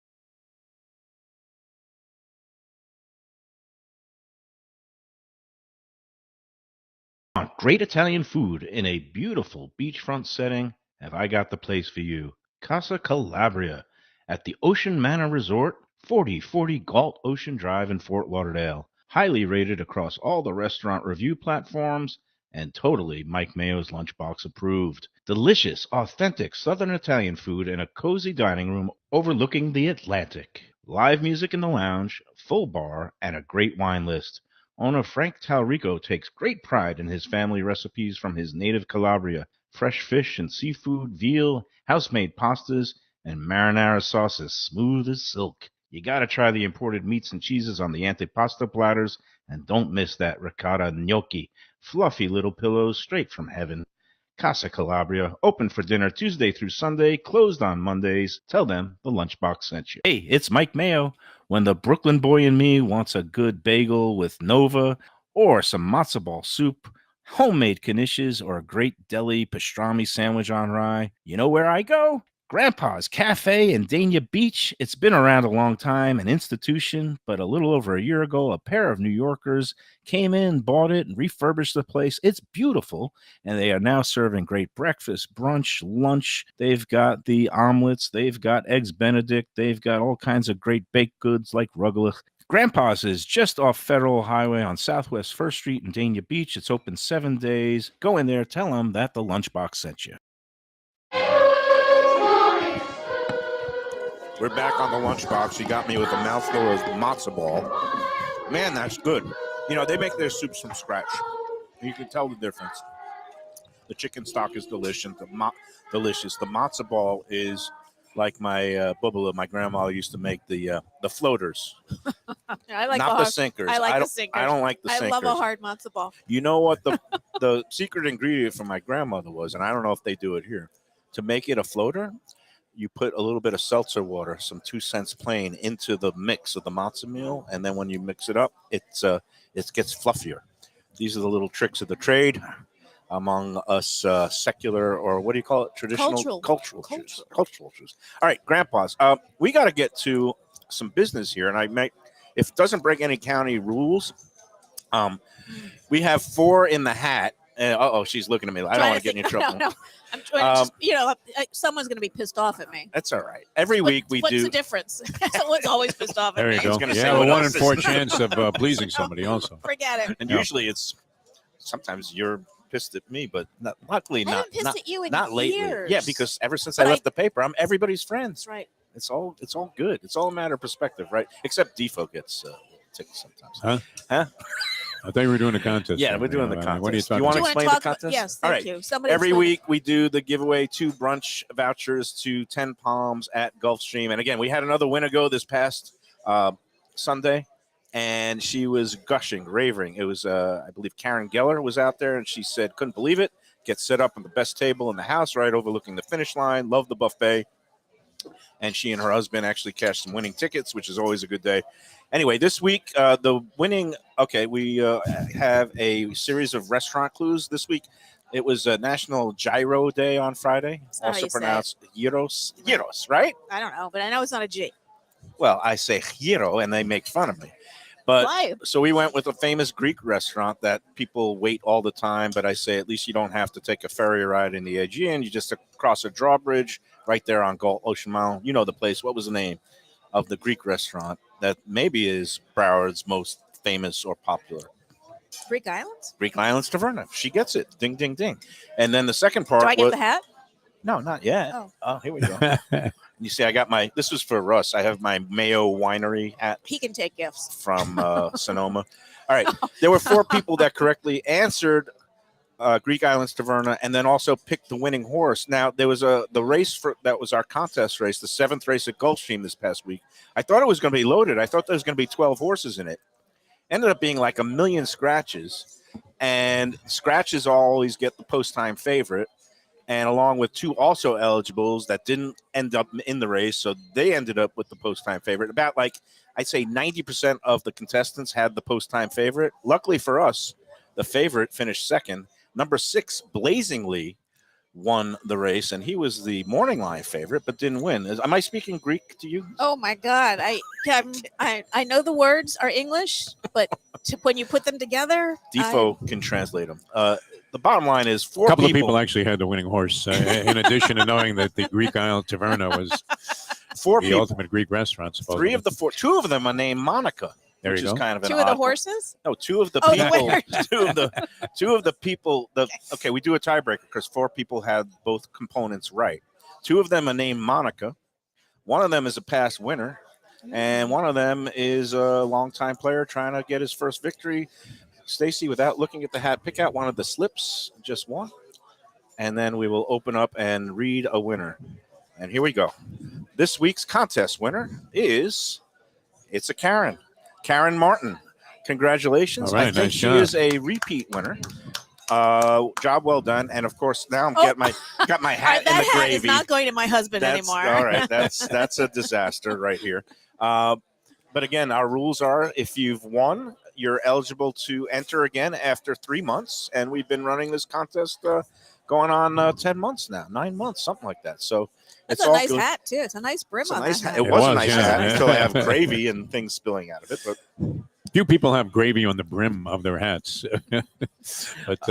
Great Italian food in a beautiful beachfront setting, have I got the place for you. Casa Calabria at the Ocean Manor Resort, 4040 Galt Ocean Drive in Fort Lauderdale. Highly rated across all the restaurant review platforms and totally Mike Mayo's Lunchbox approved. Delicious, authentic Southern Italian food in a cozy dining room overlooking the Atlantic. Live music in the lounge, full bar, and a great wine list. Owner Frank Talrico takes great pride in his family recipes from his native Calabria. Fresh fish and seafood, veal, house-made pastas, and marinara sauces smooth as silk. You gotta try the imported meats and cheeses on the antipasta platters, and don't miss that ricotta gnocchi. Fluffy little pillows straight from heaven. Casa Calabria, open for dinner Tuesday through Sunday, closed on Mondays. Tell them the Lunchbox sent you. Hey, it's Mike Mayo. When the Brooklyn boy in me wants a good bagel with Nova or some matzo ball soup, homemade knishes, or a great deli pastrami sandwich on rye, you know where I go? Grandpa's Café in Dania Beach. It's been around a long time, an institution, but a little over a year ago, a pair of New Yorkers came in, bought it, and refurbished the place. It's beautiful, and they are now serving great breakfast, brunch, lunch. They've got the omelets. They've got eggs Benedict. They've got all kinds of great baked goods like rugelach, Grandpa's is just off Federal Highway on Southwest 1st Street in Dania Beach. It's open 7 days. Go in there, tell them that the Lunchbox sent you. We're back on the Lunchbox. You got me with a mouthful of matzo ball. Man, that's good. You know, they make their soups from scratch. You can tell the difference. The chicken stock is delicious. Delicious. The matzo ball is like my bubble. My grandma used to make the floaters. I like not the sinkers. I like the sinkers. I don't like the sinkers. I love a hard matzo ball. You know what the secret ingredient for my grandmother was, and I don't know if they do it here. To make it a floater, you put a little bit of seltzer water, some 2 cents plain, into the mix of the matzo meal, and then when you mix it up, it gets fluffier. These are the little tricks of the trade among us secular, or what do you call it? Traditional cultural Jews. All right, Grandpa's. We got to get to some business here, and I might, if it doesn't break any county rules, we have 4 in the hat. She's looking at me. I don't want to get in trouble. No. I'm just, someone's going to be pissed off at me. That's all right. Every week we what's do. What's the difference? Someone's always pissed off at me. There you go. Yeah, a 1 in 4 chance of pleasing somebody also. Forget it. And usually it's, sometimes you're pissed at me, but luckily I haven't pissed at you in years. Lately. Yeah, because ever since I left the paper, I'm everybody's friend. That's right. It's all good. It's all a matter of perspective, right? Except DFo gets ticked sometimes. Huh? I thought you were doing a contest. Yeah, we're doing the contest. What are you talking You want to about? explain the contest? Yes, all thank right. you. Somebody Every week we do the giveaway 2 brunch vouchers to 10 Palms at Gulfstream. And again, we had another winner go this past Sunday, and she was gushing, raving. It was, I believe, Karen Geller was out there, and she said, couldn't believe it. Get set up on the best table in the house, right overlooking the finish line. Love the buffet. And she and her husband actually cashed some winning tickets, which is always a good day. Anyway, this week, we have a series of restaurant clues this week. It was National Gyro Day on Friday, also pronounced gyros. Gyros, right? I don't know, but I know it's not a G. Well, I say gyro, and they make fun of me. But why? So we went with a famous Greek restaurant that people wait all the time, but I say at least you don't have to take a ferry ride in the Aegean. You just cross a drawbridge right there on Gulf Ocean Mile. You know the place. What was the name of the Greek restaurant that maybe is Broward's most famous or popular? Greek Islands? Greek Islands Taverna. She gets it. Ding, ding, ding. And then the second part. Do I get the hat? No, not yet. Oh, here we go. You see, I got this was for Russ. I have my Mayo Winery hat. He can take gifts. From Sonoma. All right. There were 4 people that correctly answered Greek Islands Taverna, and then also picked the winning horse. Now, there was the race that was our contest race, the 7th race at Gulfstream this past week. I thought it was going to be loaded. I thought there was going to be 12 horses in it. Ended up being like 1 million scratches, and scratches always get the post-time favorite, and along with 2 also eligibles that didn't end up in the race, so they ended up with the post-time favorite. About I'd say 90% of the contestants had the post-time favorite. Luckily for us, the favorite finished second. Number 6, Blazingly, won the race, and he was the morning line favorite, but didn't win. Am I speaking Greek to you? Oh my God! I know the words are English, but when you put them together, DFo can translate them. The bottom line is 4 A couple of people actually had the winning horse, in addition to knowing that the Greek Isle Taverna was 4 the ultimate Greek restaurant. Supposedly. 3 of the 4, 2 of them are named Monica. There which you is go. kind of an 2 of the odd horses? No, 2 of the people. The two of the people. Okay, we do a tiebreaker because 4 people had both components right. 2 of them are named Monica. 1 of them is a past winner, and 1 of them is a longtime player trying to get his first victory. Stacy, without looking at the hat, pick out one of the slips, just one, and then we will open up and read a winner. And here we go. This week's contest winner it's a Karen Martin. Congratulations. All right, I think nice she job. is a repeat winner. Job well done. And of course, now I'm got my hat in the that hat gravy. is not going to my husband anymore. All right, that's a disaster right here. But again, our rules are if you've won, you're eligible to enter again after 3 months. And we've been running this contest going on 10 months now, 9 months, something like that. So it's it's a all nice good. hat too. It's a nice brim on that hat. It was a nice yeah. hat until I have gravy and things spilling out of it. But Few people have gravy on the brim of their hats, but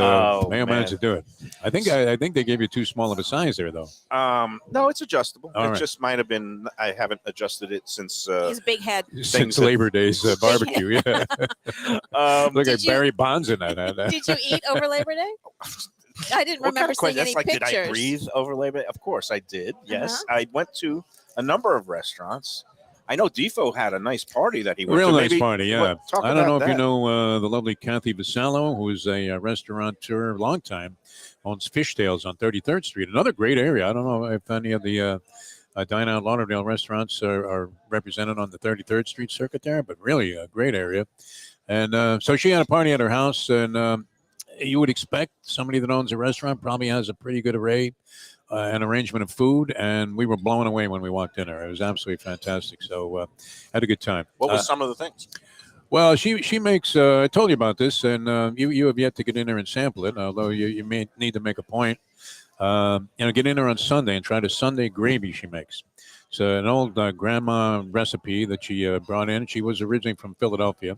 Mayo managed to do it. I think they gave you too small of a size there, though. No, it's adjustable. All it right. just might have been. I haven't adjusted it since. His big head. Since Labor Day's barbecue, yeah. Look at Did you- Barry Bonds in that. Did you eat over Labor Day? I didn't What kind remember of question? seeing any That's like, pictures. did I breathe over Labor Day? Of course I did. Yes, I went to a number of restaurants. I know DFefo had a nice party that he went Real to. nice party, yeah. Talk I don't know about if you that. know the lovely Kathy Vasallo, who is a restaurateur, long time, owns Fishtails on 33rd Street. Another great area. I don't know if any of the Dine Out Lauderdale restaurants are represented on the 33rd Street circuit there, but really a great area. And so she had a party at her house, and you would expect somebody that owns a restaurant probably has a pretty good array. An arrangement of food, and we were blown away when we walked in there. It was absolutely fantastic. So had a good time. What was some of the things? Well, she makes. I told you about this, and you have yet to get in there and sample it. Although you may need to make a point. Get in there on Sunday and try the Sunday gravy she makes. It's an old grandma recipe that she brought in. She was originally from Philadelphia,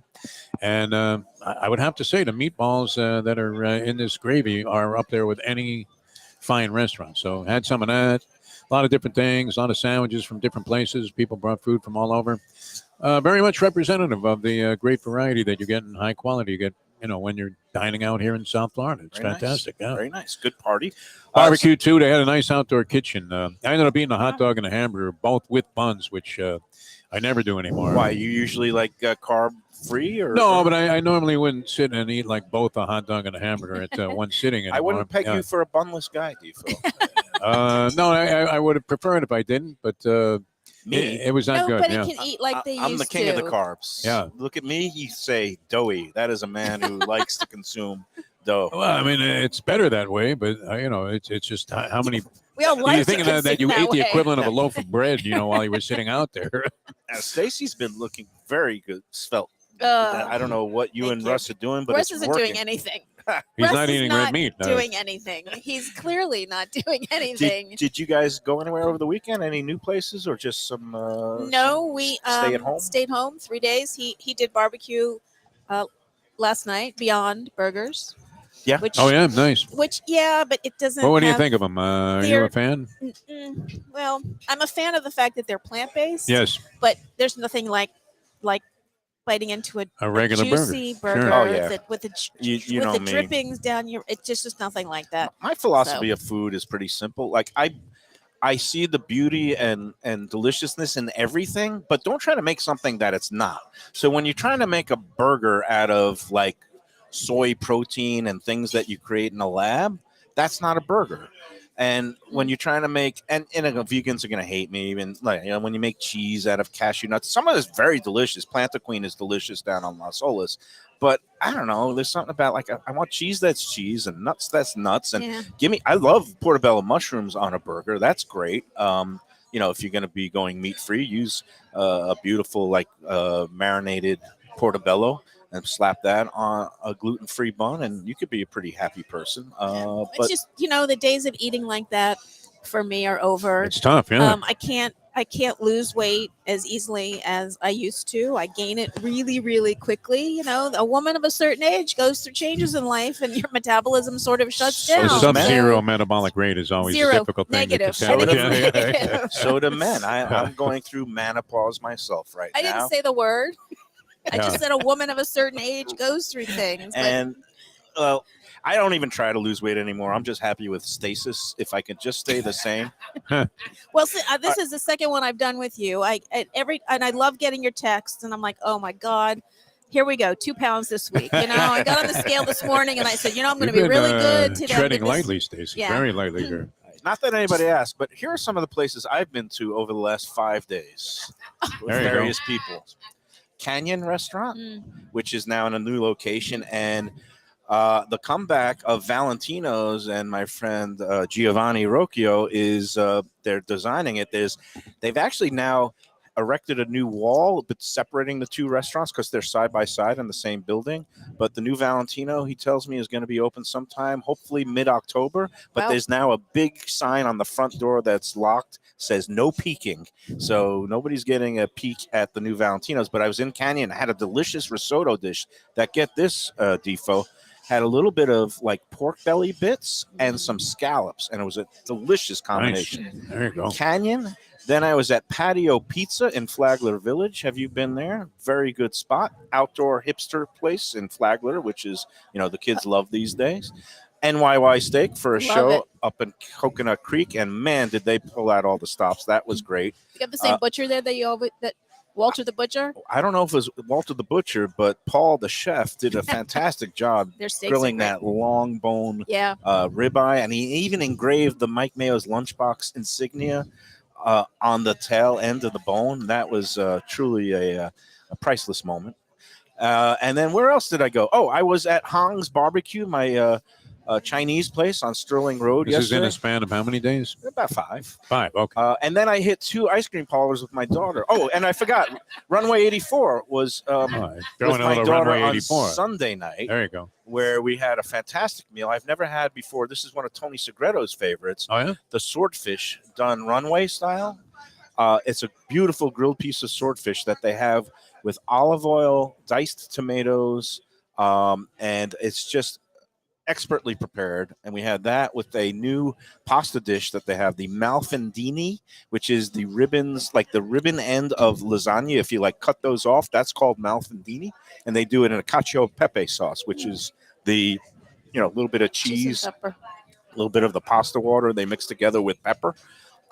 and I would have to say the meatballs that are in this gravy are up there with any fine restaurant. So had some of that, a lot of different things, a lot of sandwiches from different places. People brought food from all over. Very much representative of the great variety that you get in high quality. You get, when you're dining out here in South Florida. It's Very fantastic. Nice. Yeah. Very nice. Good party. Barbecue too. They had a nice outdoor kitchen. I ended up eating a hot dog and a hamburger, both with buns, which I never do anymore. Why, you usually like carb free or no? But I normally wouldn't sit and eat like both a hot dog and a hamburger at one sitting anymore. I wouldn't peg you for a bunless guy, DFefo. No, I would have preferred if I didn't, but it was not good. Nobody Yeah. can eat like they used to. I'm the king of the carbs. Yeah. Look at me. You say doughy. That is a man who likes to consume dough. Well, I mean, it's better that way, but it's just how many. We all like You're thinking to that you consume ate the way. equivalent of a loaf of bread, while you were sitting out there. Now, Stacy's been looking very good, svelte. Ugh. I don't know what you Thank and you. Russ are doing, but Russ it's isn't working. doing anything. He's Russ not is eating not red meat. No. doing anything. He's clearly not doing anything. Did you guys go anywhere over the weekend? Any new places or just some? No, we stay at home? stayed home 3 days. He did barbecue last night, Beyond Burgers. Yeah. Which, Oh yeah, nice. Which but it doesn't. Well, what do you have- think of them? Are you they're- a fan? Well, I'm a fan of the fact that they're plant based. Yes, But there's nothing like biting into a regular juicy burger. burger, Sure. Oh, yeah. with the You with know the me. drippings down your. It's just nothing like that. My philosophy of food is pretty simple. Like I see the beauty and deliciousness in everything, but don't try to make something that it's not. So when you're trying to make a burger out of like soy protein and things that you create in a lab, that's not a burger. And when you're trying to make, and vegans are going to hate me, even when you make cheese out of cashew nuts, some of it's very delicious. Planta Queen is delicious down on Las Olas. But I don't know, there's something about I want cheese that's cheese and nuts that's nuts. And I love portobello mushrooms on a burger. That's great. If you're going to be going meat free, use a beautiful marinated portobello and slap that on a gluten-free bun, and you could be a pretty happy person. It's But just the days of eating like that for me are over. It's tough, yeah. I can't lose weight as easily as I used to. I gain it really, really quickly. A woman of a certain age goes through changes in life, and your metabolism sort of shuts So down. The does sub-zero metabolic rate is always Zero. a difficult thing Negative. to contend with. I think it's negative. so do men. I'm going through menopause myself right I now. didn't say the word. I Yeah. just said a woman of a certain age goes through things. But And I don't even try to lose weight anymore. I'm just happy with stasis. If I could just stay the same. well, see, this is the second one I've done with you. And I love getting your texts, and I'm like, oh my god, here we go, 2 pounds this week. I got on the scale this morning, and I said, I'm going to be You've been, really good today. treading This- lightly, Stacy. Yeah. Very lightly here. Not that anybody asked, but here are some of the places I've been to over the last 5 days with There you go. various people. Canyon Restaurant, which is now in a new location, and the comeback of Valentino's and my friend Giovanni Rocchio is they're designing it. They've actually now erected a new wall, but separating the two restaurants because they're side by side in the same building. But the new Valentino, he tells me, is going to be open sometime, hopefully mid-October. But there's now a big sign on the front door that's locked, says no peeking. So nobody's getting a peek at the new Valentino's. But I was in Canyon, had a delicious risotto dish that, get this, DFo, had a little bit of like pork belly bits and some scallops, and it was a delicious combination. Nice. There you go. Canyon. Then I was at Patio Pizza in Flagler Village. Have you been there? Very good spot. Outdoor hipster place in Flagler, which is, the kids love these days. NYY Steak for a show up in Coconut Creek, and man, did they pull out all the stops. That was great. You got the same butcher there that Walter the Butcher? I don't know if it was Walter the Butcher, but Paul the chef did a fantastic job grilling that long bone ribeye, and he even engraved the Mike Mayo's Lunchbox insignia on the tail end of the bone. That was truly a priceless moment. And then where else did I go? Oh, I was at Hong's Barbecue, my Chinese place on Sterling Road This yesterday. is in a span of how many days? About 5. 5, okay. And then I hit 2 ice cream parlors with my daughter. Oh, and I forgot, Runway 84 was with my daughter on Sunday night. There you go. Where we had a fantastic meal I've never had before. This is one of Tony Segretto's favorites. Oh, yeah? The swordfish done runway style. It's a beautiful grilled piece of swordfish that they have with olive oil, diced tomatoes, and it's just expertly prepared. And we had that with a new pasta dish that they have, the malfandini, which is the ribbons, like the ribbon end of lasagna. If you cut those off, that's called malfandini. And they do it in a cacio e pepe sauce, which is the, little bit of cheese, a little bit of the pasta water they mix together with pepper.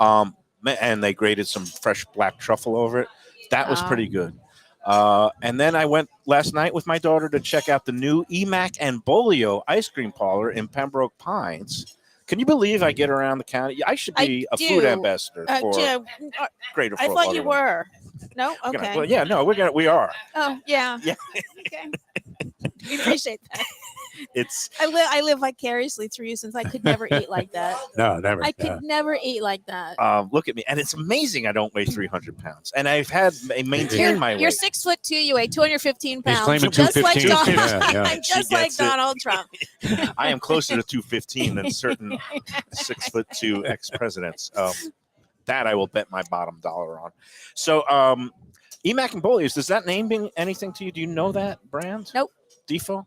And they grated some fresh black truffle over it. That was pretty good. And then I went last night with my daughter to check out the new Emac and Bolio ice cream parlor in Pembroke Pines. Can you believe I get around the county? I should be a food ambassador for Greater Fort I thought Lauderdale. you were. No? Okay. We are. Oh, yeah. Yeah. Okay. We appreciate that. It's I live vicariously through you, since I could never eat like that. No, never. I could never eat like that. look at me, and it's amazing I don't weigh 300 pounds, and I've had maintained my weight. You're 6'2". You weigh 215 pounds. He's claiming just like 215. Donald, I'm just like Donald Trump. I am closer to 215 than certain 6'2" ex-presidents. That I will bet my bottom dollar on. So, Emac and Bolio's, does that name mean anything to you? Do you know that brand? Nope. DFo?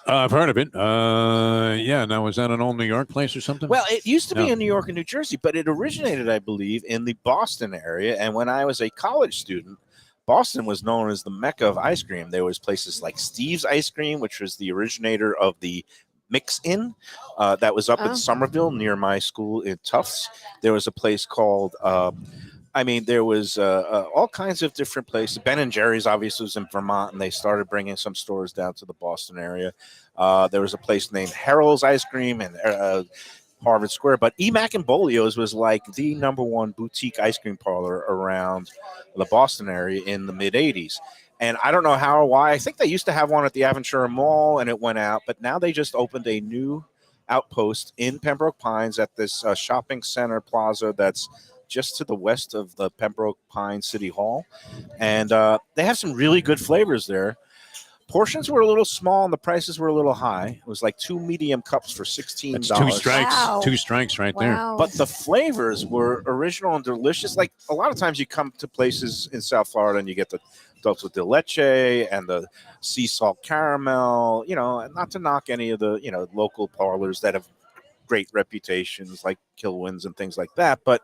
I've heard of it. Yeah. Now, was that an old New York place or something? Well, it used to be in New York and New Jersey, but it originated, I believe, in the Boston area. And when I was a college student, Boston was known as the Mecca of ice cream. There was places like Steve's Ice Cream, which was the originator of the Mix-In that was up in Somerville near my school in Tufts. There was a place called there was all kinds of different places. Ben & Jerry's obviously was in Vermont, and they started bringing some stores down to the Boston area. There was a place named Harold's Ice Cream in Harvard Square. But Emac and Bolio's was like the #1 boutique ice cream parlor around the Boston area in the mid-'80s. And I don't know how or why. I think they used to have one at the Aventura Mall, and it went out. But now they just opened a new outpost in Pembroke Pines at this shopping center plaza that's just to the west of the Pembroke Pines City Hall. And they have some really good flavors there. Portions were a little small and the prices were a little high. It was like 2 medium cups for $16. That's 2 strikes. Wow. 2 strikes right there. But the flavors were original and delicious. Like a lot of times you come to places in South Florida and you get the dulce de leche and the sea salt caramel, and not to knock any of the, local parlors that have great reputations like Kilwin's and things like that. But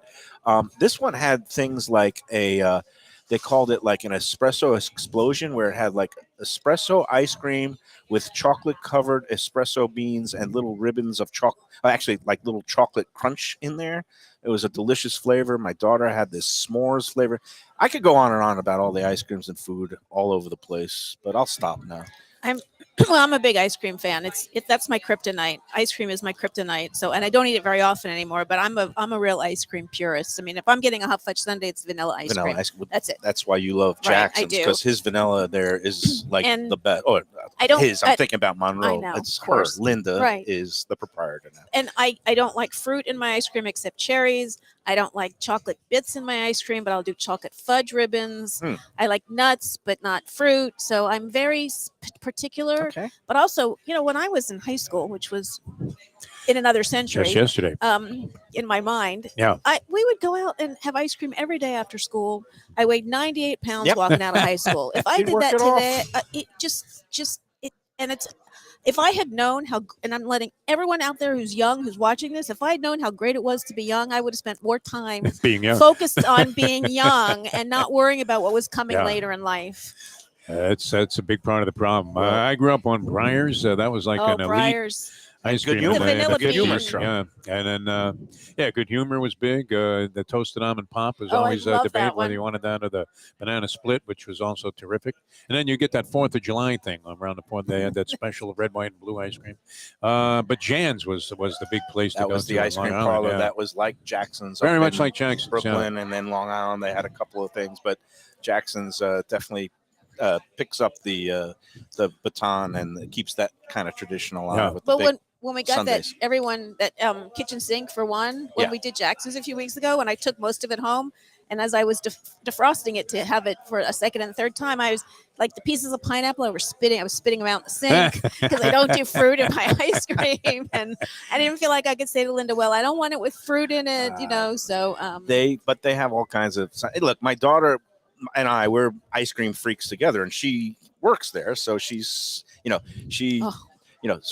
this one had things like they called it like an espresso explosion, where it had like espresso ice cream with chocolate covered espresso beans and little ribbons of chocolate, actually like little chocolate crunch in there. It was a delicious flavor. My daughter had this s'mores flavor. I could go on and on about all the ice creams and food all over the place, but I'll stop now. I'm a big ice cream fan. That's my kryptonite. Ice cream is my kryptonite. So, and I don't eat it very often anymore, but I'm a real ice cream purist. I mean, if I'm getting a hot fudge sundae, it's vanilla ice cream. That's it. That's why you love Jackson's, because his vanilla there is like the best. Oh, I'm thinking about Monroe. It's her. Linda is the proprietor now. And I don't like fruit in my ice cream except cherries. I don't like chocolate bits in my ice cream, but I'll do chocolate fudge ribbons. Hmm. I like nuts, but not fruit. So I'm very particular. Okay. But also, when I was in high school, which was in another century, Just yesterday. in my mind, Yeah. we would go out and have ice cream every day after school. I weighed 98 pounds Yep. walking out of high school. If I You'd did work that it off. today, if I had known and I'm letting everyone out there who's young, who's watching this, if I had known how great it was to be young, I would have spent more time Being young. focused on being young and not worrying about what was coming Yeah. later in life. That's a big part of the problem. Well- I grew up on Breyers. That was like an elite Briars. ice Good cream. humor. They had The the vanilla humor bean. struck. Yeah, and then Good Humor was big. The toasted almond pop was Oh, I always a love debate that whether one. you wanted that or the banana split, which was also terrific. And then you get that 4th of July thing around the 4th. They had that special red, white, and blue ice cream. But Jan's was the big place to That go was to the in ice Long cream Island, parlor yeah. that was like Jackson's. Very up much in like Jackson's. Brooklyn, and then Long Island. They had a couple of things, but Jackson's definitely picks up the baton and keeps that kind of tradition alive. Yeah. With the But big when we got Sundays. that kitchen sink for one, when Yeah. we did Jackson's a few weeks ago, and I took most of it home, and as I was defrosting it to have it for a second and third time, I was like the pieces of pineapple I was spitting them out in the sink because I don't do fruit in my ice cream, and I didn't feel like I could say to Linda, "Well, I don't want it with fruit in it," So they have all kinds of. Look, my daughter and I, we're ice cream freaks together, and she works there, so she's she. Oh.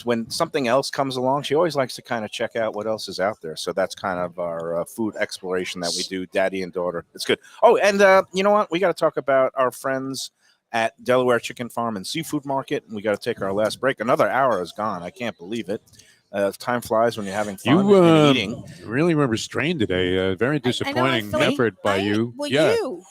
When something else comes along, she always likes to kind of check out what else is out there. So that's kind of our food exploration that we do, daddy and daughter. It's good. Oh, and you know what? We got to talk about our friends at Delaware Chicken Farm and Seafood Market. And we got to take our last break. Another hour is gone. I can't believe it. Time flies when you're having fun and eating. Really were restrained today. Very disappointing I feel like effort by you. Well, Yeah. you.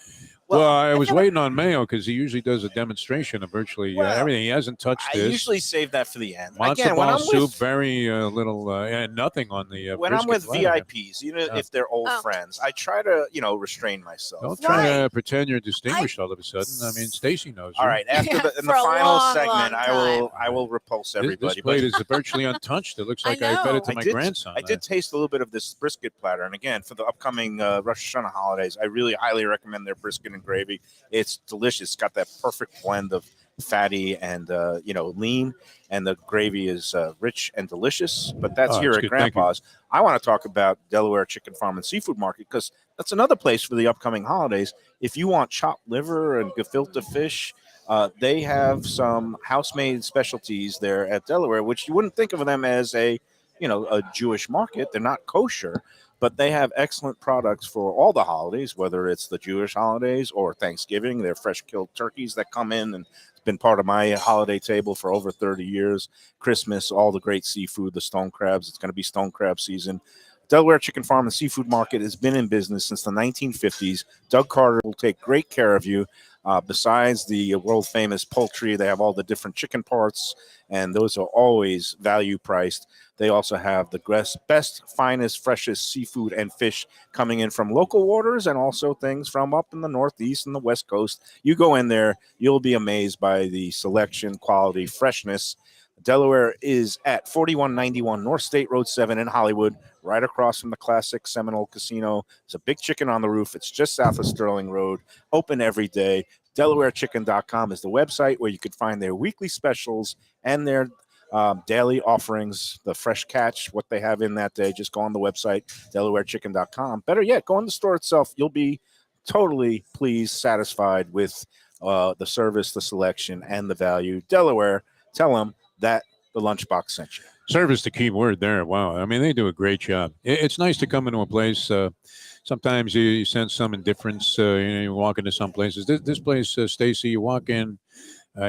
Well, I was feel like- waiting on Mayo because he usually does a demonstration of virtually Well, everything. He hasn't touched I this. usually save that for the end. Matzo Again, when ball I'm soup, with, very little, and nothing on the when I'm brisket with platter. VIPs, Yeah. if they're old Oh. friends, I try to, restrain myself. Don't try to Right. pretend you're distinguished all of a sudden. I mean, Stacy knows. All you. right, after Yeah, in the for a final long, segment, long I will repulse This everybody. plate is virtually untouched. It looks I like I fed know. it to my grandson. I did taste a little bit of this brisket platter, and again, for the upcoming Rosh Hashanah holidays, I really highly recommend their brisket and gravy. It's delicious. It's got that perfect blend of fatty and lean, and the gravy is rich and delicious. But that's Oh, here it's at good. Thank you. Grandpa's. I want to talk about Delaware Chicken Farm and Seafood Market because that's another place for the upcoming holidays. If you want chopped liver and gefilte fish, they have some house-made specialties there at Delaware, which you wouldn't think of them as a Jewish market. They're not kosher, but they have excellent products for all the holidays, whether it's the Jewish holidays or Thanksgiving. They're fresh killed turkeys that come in, and it's been part of my holiday table for over 30 years. Christmas, all the great seafood, the stone crabs. It's going to be stone crab season. Delaware Chicken Farm and Seafood Market has been in business since the 1950s. Doug Carter will take great care of you. Besides the world famous poultry, they have all the different chicken parts, and those are always value priced. They also have the best, finest, freshest seafood and fish coming in from local waters and also things from up in the Northeast and the West Coast. You go in there, you'll be amazed by the selection, quality, freshness. Delaware is at 4191 North State Road 7 in Hollywood, right across from the classic Seminole Casino. There's a big chicken on the roof. It's just south of Sterling Road, open every day. DelawareChicken.com is the website where you could find their weekly specials and their daily offerings, the fresh catch, what they have in that day. Just go on the website, DelawareChicken.com. Better yet, go in the store itself. You'll be totally pleased, satisfied with the service, the selection, and the value. Delaware, tell them that the Lunchbox sent you. Service, the key word there. Wow. I mean, they do a great job. It's nice to come into a place. Sometimes you sense some indifference. You walk into some places. This place, Stacy, you walk in,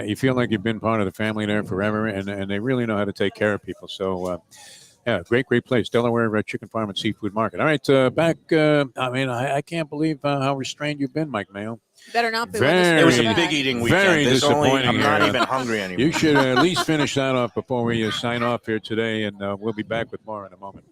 you feel like you've been part of the family there forever, and they really know how to take care of people. So, yeah, great place. Delaware Chicken Farm and Seafood Market. All right, back. I can't believe how restrained you've been, Mike Mayo. Better not be. Very- It was a back. big eating weekend. Very disappointing I'm not here. even hungry anymore. You should at least finish that off before we sign off here today, and we'll be back with more in a moment.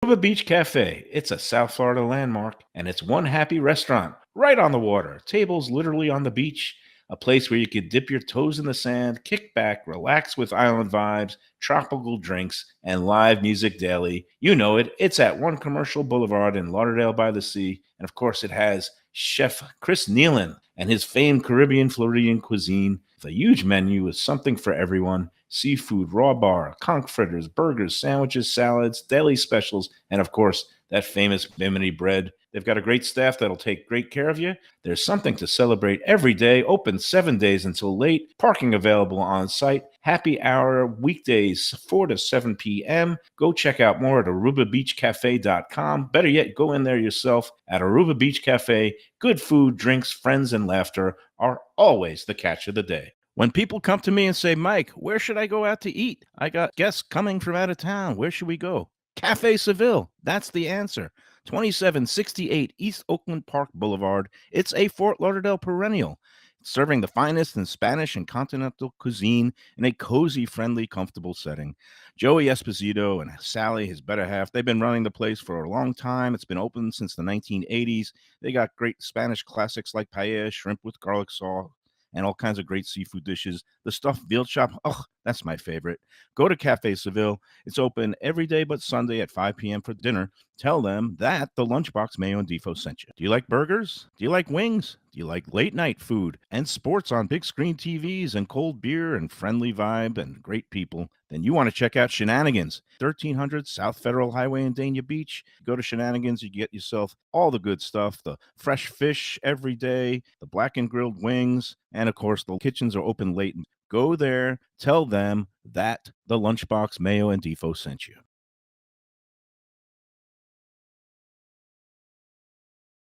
Aruba Beach Café. It's a South Florida landmark, and it's one happy restaurant right on the water. Tables literally on the beach. a place where you could dip your toes in the sand, kick back, relax with island vibes, tropical drinks, and live music daily. You know it. It's at One Commercial Boulevard in Lauderdale by the Sea. And of course, it has Chef Chris Nealon and his famed Caribbean Floridian cuisine with a huge menu with something for everyone. Seafood, raw bar, conch fritters, burgers, sandwiches, salads, deli specials, and of course, that famous Bimini bread. They've got a great staff that'll take great care of you. There's something to celebrate every day. Open 7 days until late. Parking available on site. Happy hour weekdays 4 to 7 p.m. Go check out more at ArubaBeachCafe.com. Better yet, go in there yourself at Aruba Beach Cafe. Good food, drinks, friends, and laughter are always the catch of the day. When people come to me and say, Mike, where should I go out to eat? I got guests coming from out of town. Where should we go? Café Seville. That's the answer. 2768 East Oakland Park Boulevard. It's a Fort Lauderdale perennial, serving the finest in Spanish and continental cuisine in a cozy, friendly, comfortable setting. Joey Esposito and Sally, his better half, they've been running the place for a long time. It's been open since the 1980s. They got great Spanish classics like paella, shrimp with garlic sauce, and all kinds of great seafood dishes. The stuffed veal chop, oh, that's my favorite. Go to Café Seville. It's open every day but Sunday at 5 p.m. for dinner. Tell them that the Lunchbox Mayo and DFefo sent you. Do you like burgers? Do you like wings? Do you like late night food and sports on big screen TVs and cold beer and friendly vibe and great people? Then you want to check out Shenanigans, 1300 South Federal Highway in Dania Beach. Go to Shenanigans, you get yourself all the good stuff, the fresh fish every day, the blackened grilled wings, and of course the kitchens are open late. Go there, tell them that the Lunchbox Mayo and DFefo sent you.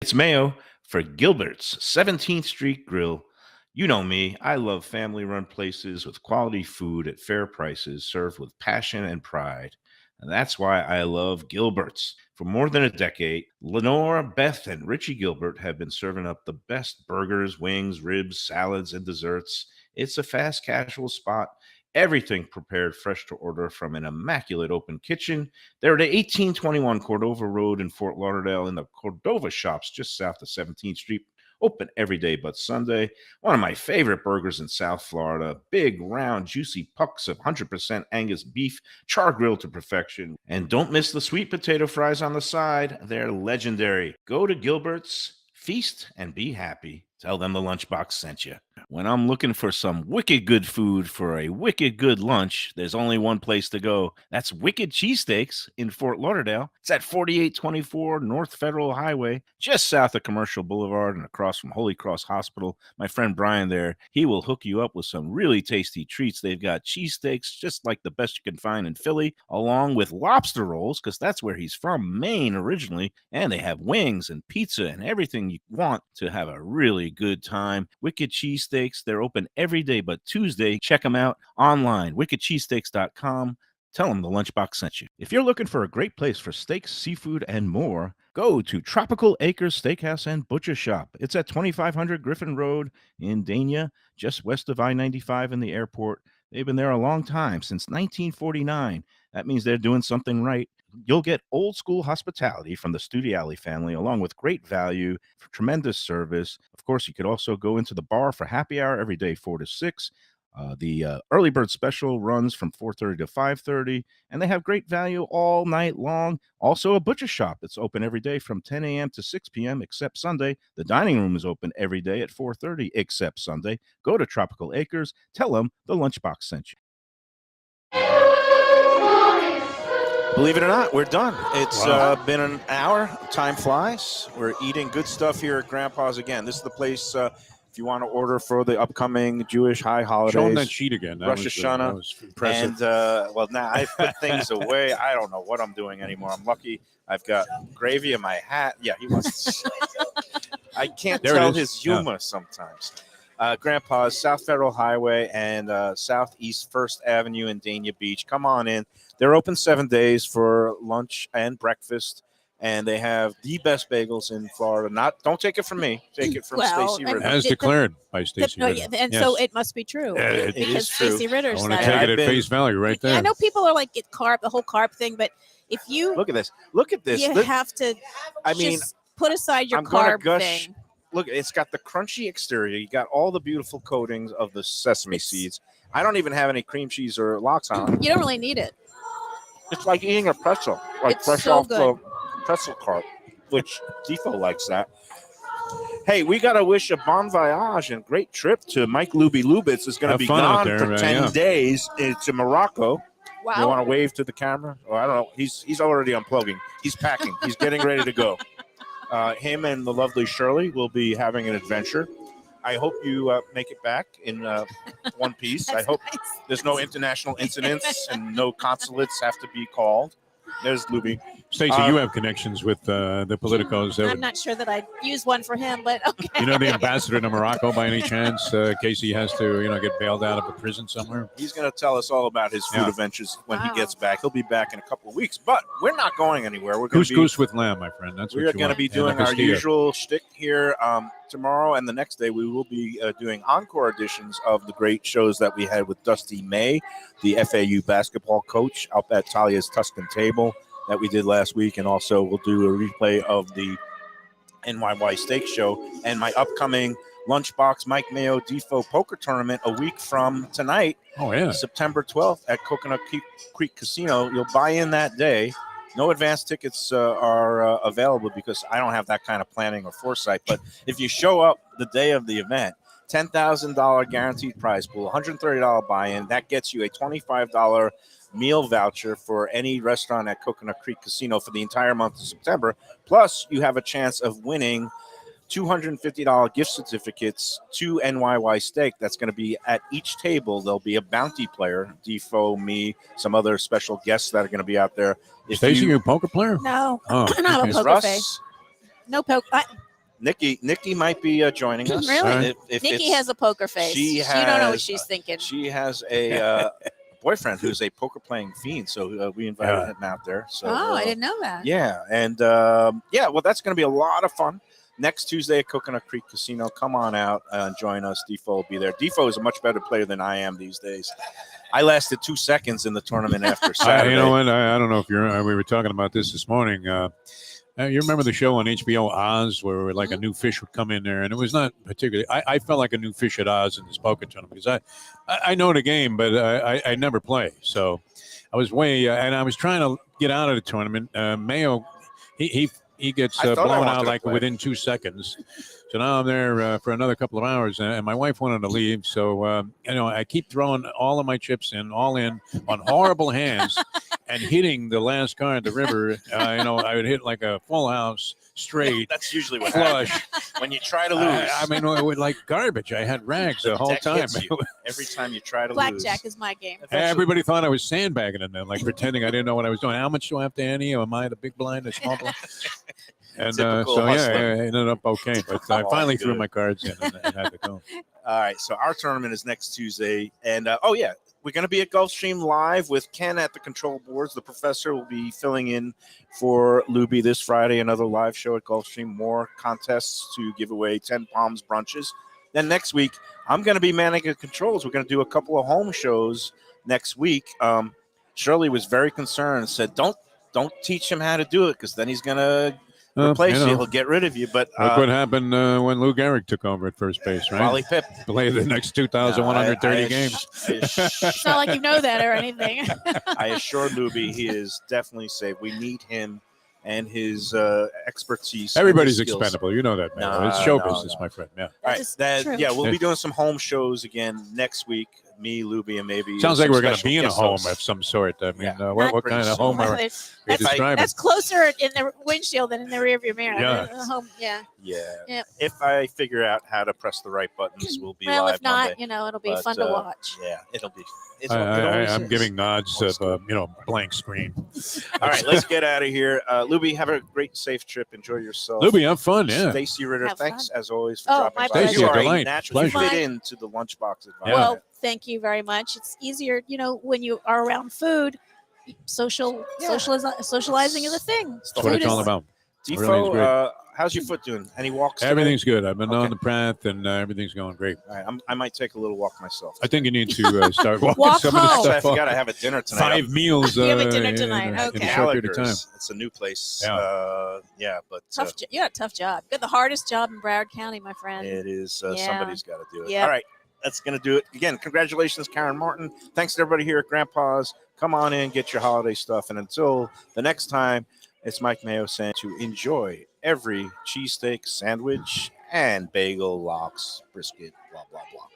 It's Mayo for Gilbert's 17th Street Grill. You know me, I love family-run places with quality food at fair prices served with passion and pride. And that's why I love Gilbert's. For more than a decade, Lenore, Beth, and Richie Gilbert have been serving up the best burgers, wings, ribs, salads, and desserts. It's a fast casual spot. Everything prepared fresh to order from an immaculate open kitchen. They're at 1821 Cordova Road in Fort Lauderdale in the Cordova Shops just south of 17th Street. Open every day but Sunday. One of my favorite burgers in South Florida. Big, round, juicy pucks of 100% Angus beef, char grilled to perfection. And don't miss the sweet potato fries on the side. They're legendary. Go to Gilbert's, feast, and be happy. Tell them the Lunchbox sent you. When I'm looking for some wicked good food for a wicked good lunch, there's only one place to go. That's Wicked Cheesesteaks in Fort Lauderdale. It's at 4824 North Federal Highway, just south of Commercial Boulevard and across from Holy Cross Hospital. My friend Brian there, he will hook you up with some really tasty treats. They've got cheesesteaks, just like the best you can find in Philly, along with lobster rolls, because that's where he's from, Maine originally. And they have wings and pizza and everything you want to have a really good time. Wicked Cheesesteaks, they're open every day but Tuesday. Check them out online, wickedcheesesteaks.com. Tell them the Lunchbox sent you. If you're looking for a great place for steaks, seafood, and more, go to Tropical Acres Steakhouse and Butcher Shop. It's at 2500 Griffin Road in Dania, just west of I-95 in the airport. They've been there a long time, since 1949. That means they're doing something right. You'll get old school hospitality from the Studiali family, along with great value, for tremendous service. Of course, you could also go into the bar for happy hour every day, 4 to 6. The early bird special runs from 4:30 to 5:30, and they have great value all night long. Also, a butcher shop that's open every day from 10 a.m. to 6 p.m. except Sunday. The dining room is open every day at 4:30 except Sunday. Go to Tropical Acres. Tell them the Lunchbox sent you. Believe it or not, we're done. It's been an hour. Time flies. We're eating good stuff here at Grandpa's again. This is the place if you want to order for the upcoming Jewish high holidays. Show them that sheet again. Rosh Hashanah. That was impressive. And, now I put things away. I don't know what I'm doing anymore. I'm lucky I've got gravy in my hat. Yeah, he wants I can't tell his humor sometimes. Grandpa's, South Federal Highway and Southeast 1st Avenue in Dania Beach. Come on in. They're open 7 days for lunch and breakfast, and they have the best bagels in Florida. Don't take it from me. Take it from Stacey Ritter. As declared by Stacey Ritter. And so it must be true. It because Stacey Ritter I said want to take it at face value right there. I know people are like, get carb, the whole carb thing, but if you look at this. You have to just put aside your carb thing. look, it's got the crunchy exterior. You got all the beautiful coatings of the sesame seeds. I don't even have any cream cheese or lox on it. You don't really need it. It's like eating a pretzel, like It's fresh so off good. the pretzel cart, which DFo likes that. Hey, we got to wish a bon voyage and great trip to Mike Lubie Lubitz. Is going to Have be fun out gone there, for man, 10 yeah. days to Morocco. Wow. You want to wave to the camera? Or I don't know. He's already unplugging. He's packing. He's getting ready to go. Him and the lovely Shirley will be having an adventure. I hope you make it back in one piece. I hope there's no international incidents and no consulates have to be called. There's Lubie. Stacey, you have connections with the politicos. I'm not sure that I'd use one for him, but okay. You know the ambassador to Morocco by any chance? In case he has to, get bailed out of a prison somewhere. He's going to tell us all about his food adventures when he gets back. He'll be back in a couple of weeks, but we're not going anywhere. We're Couscous with lamb, my friend. That's what we're you going to want. be And doing a our pastilla. usual shtick here tomorrow, and the next day we will be doing encore editions of the great shows that we had with Dusty May, the FAU basketball coach, up at Talia's Tuscan Table that we did last week, and also we'll do a replay of the NYY Steak Show and my upcoming Lunchbox Mike Mayo DFo poker tournament a week from tonight. Oh, yeah. September 12th at Coconut Creek Casino. You'll buy in that day. No advance tickets are available because I don't have that kind of planning or foresight. But if you show up the day of the event, $10,000 guaranteed prize pool, $130 buy-in. That gets you a $25 meal voucher for any restaurant at Coconut Creek Casino for the entire month of September. Plus, you have a chance of winning $250 gift certificates to NYY Steak. That's going to be at each table. There'll be a bounty player, DFo, me, some other special guests that are going to be out there. Stacey, you a poker player? No, Oh, I'm not a okay. poker Russ, face. No poker. Nikki might be joining us. Really? If Nikki it's- has a poker face. she You don't know what has, she's thinking. She has a boyfriend who's a poker playing fiend, so we invited him out there. So I didn't know that. Yeah, and well, that's going to be a lot of fun. Next Tuesday at Coconut Creek Casino. Come on out and join us. DFo will be there. DFo is a much better player than I am these days. I lasted 2 seconds in the tournament after Saturday. You know what? I don't know if you're. We were talking about this morning. You remember the show on HBO Oz where like a new fish would come in there, and it was not particularly. I felt like a new fish at Oz in this poker tournament because I know the game, but I never play. So I was and I was trying to get out of the tournament. Mayo, he gets blown out like within 2 seconds. So now I'm there for another couple of hours, and my wife wanted to leave. So I keep throwing all of my chips all in on horrible hands. And hitting the last card, the river, I would hit like a full house straight. That's usually what flush. happens when you try to lose. It was like garbage. I had rags the whole deck time. hits you every time you try to lose. Blackjack is my game. Everybody thought I was sandbagging in there, like pretending I didn't know what I was doing. How much do I have to ante? Am I the big blind, the small blind? And Typical I hustler. ended up okay. But I finally threw my cards in and had to go. All right, so our tournament is next Tuesday. And, we're going to be at Gulfstream Live with Ken at the control boards. The professor will be filling in for Lubie this Friday, another live show at Gulfstream, more contests to give away 10 Palms brunches. Then next week, I'm going to be manning the controls. We're going to do a couple of home shows next week. Shirley was very concerned, said, don't teach him how to do it because then he's going to replace you. He'll get rid of you. But look what happened when Lou Gehrig took over at first base, right? Wally Pipp Played the next 2,130 games. It's not like you know that or anything. I assure Lubie he is definitely safe. We need him and his expertise. Everybody's and his skills. expendable. You know that, man. No, It's show no, business, no. my friend. Yeah. All right. True. We'll be doing some home shows again next week. Me, Lubie, and maybe Sounds like some we're going to special be in a guest home hosts. of some sort. I mean, Yeah. what kind of home are we That's describing? That's closer in the windshield than in the rearview mirror. Yeah. The home, yeah. Yeah. If I figure out how to press the right buttons, we'll be Well, live if not, Monday. it'll be But, fun to watch. Yeah, it'll be. I'm giving nods of blank screen. All right, let's get out of here. Lubie, have a great, safe trip. Enjoy yourself. Lubie, have fun. Yeah. Stacey Ritter, Have thanks fun. as always for Oh, dropping my by. pleasure. You are a Delight. natural. You Pleasure. fit into the Lunchbox environment. Yeah. Well, thank you very much. It's easier, when you are around food. Socializing is a thing. That's what it's all about. Everything's great. DFefo, how's your foot doing? Any walks today? Everything's good. I've been Okay. on the path, and everything's going great. All right, I might take a little walk myself. I think you need to start walking Walk some of the home. Actually, I stuff off. forgot I have a dinner tonight. 5 meals. You have a dinner in tonight. in Okay. a short period of time. Gallagher's. It's a new place. Yeah. But You got a tough job. You got the hardest job in Broward County, my friend. it is Yeah. somebody's got to do it. Yeah. All right, that's going to do it. Again, congratulations, Karen Martin. Thanks to everybody here at Grandpa's. Come on in, get your holiday stuff. And until the next time, it's Mike Mayo saying to enjoy every cheesesteak, sandwich, and bagel, lox, brisket, blah, blah, blah.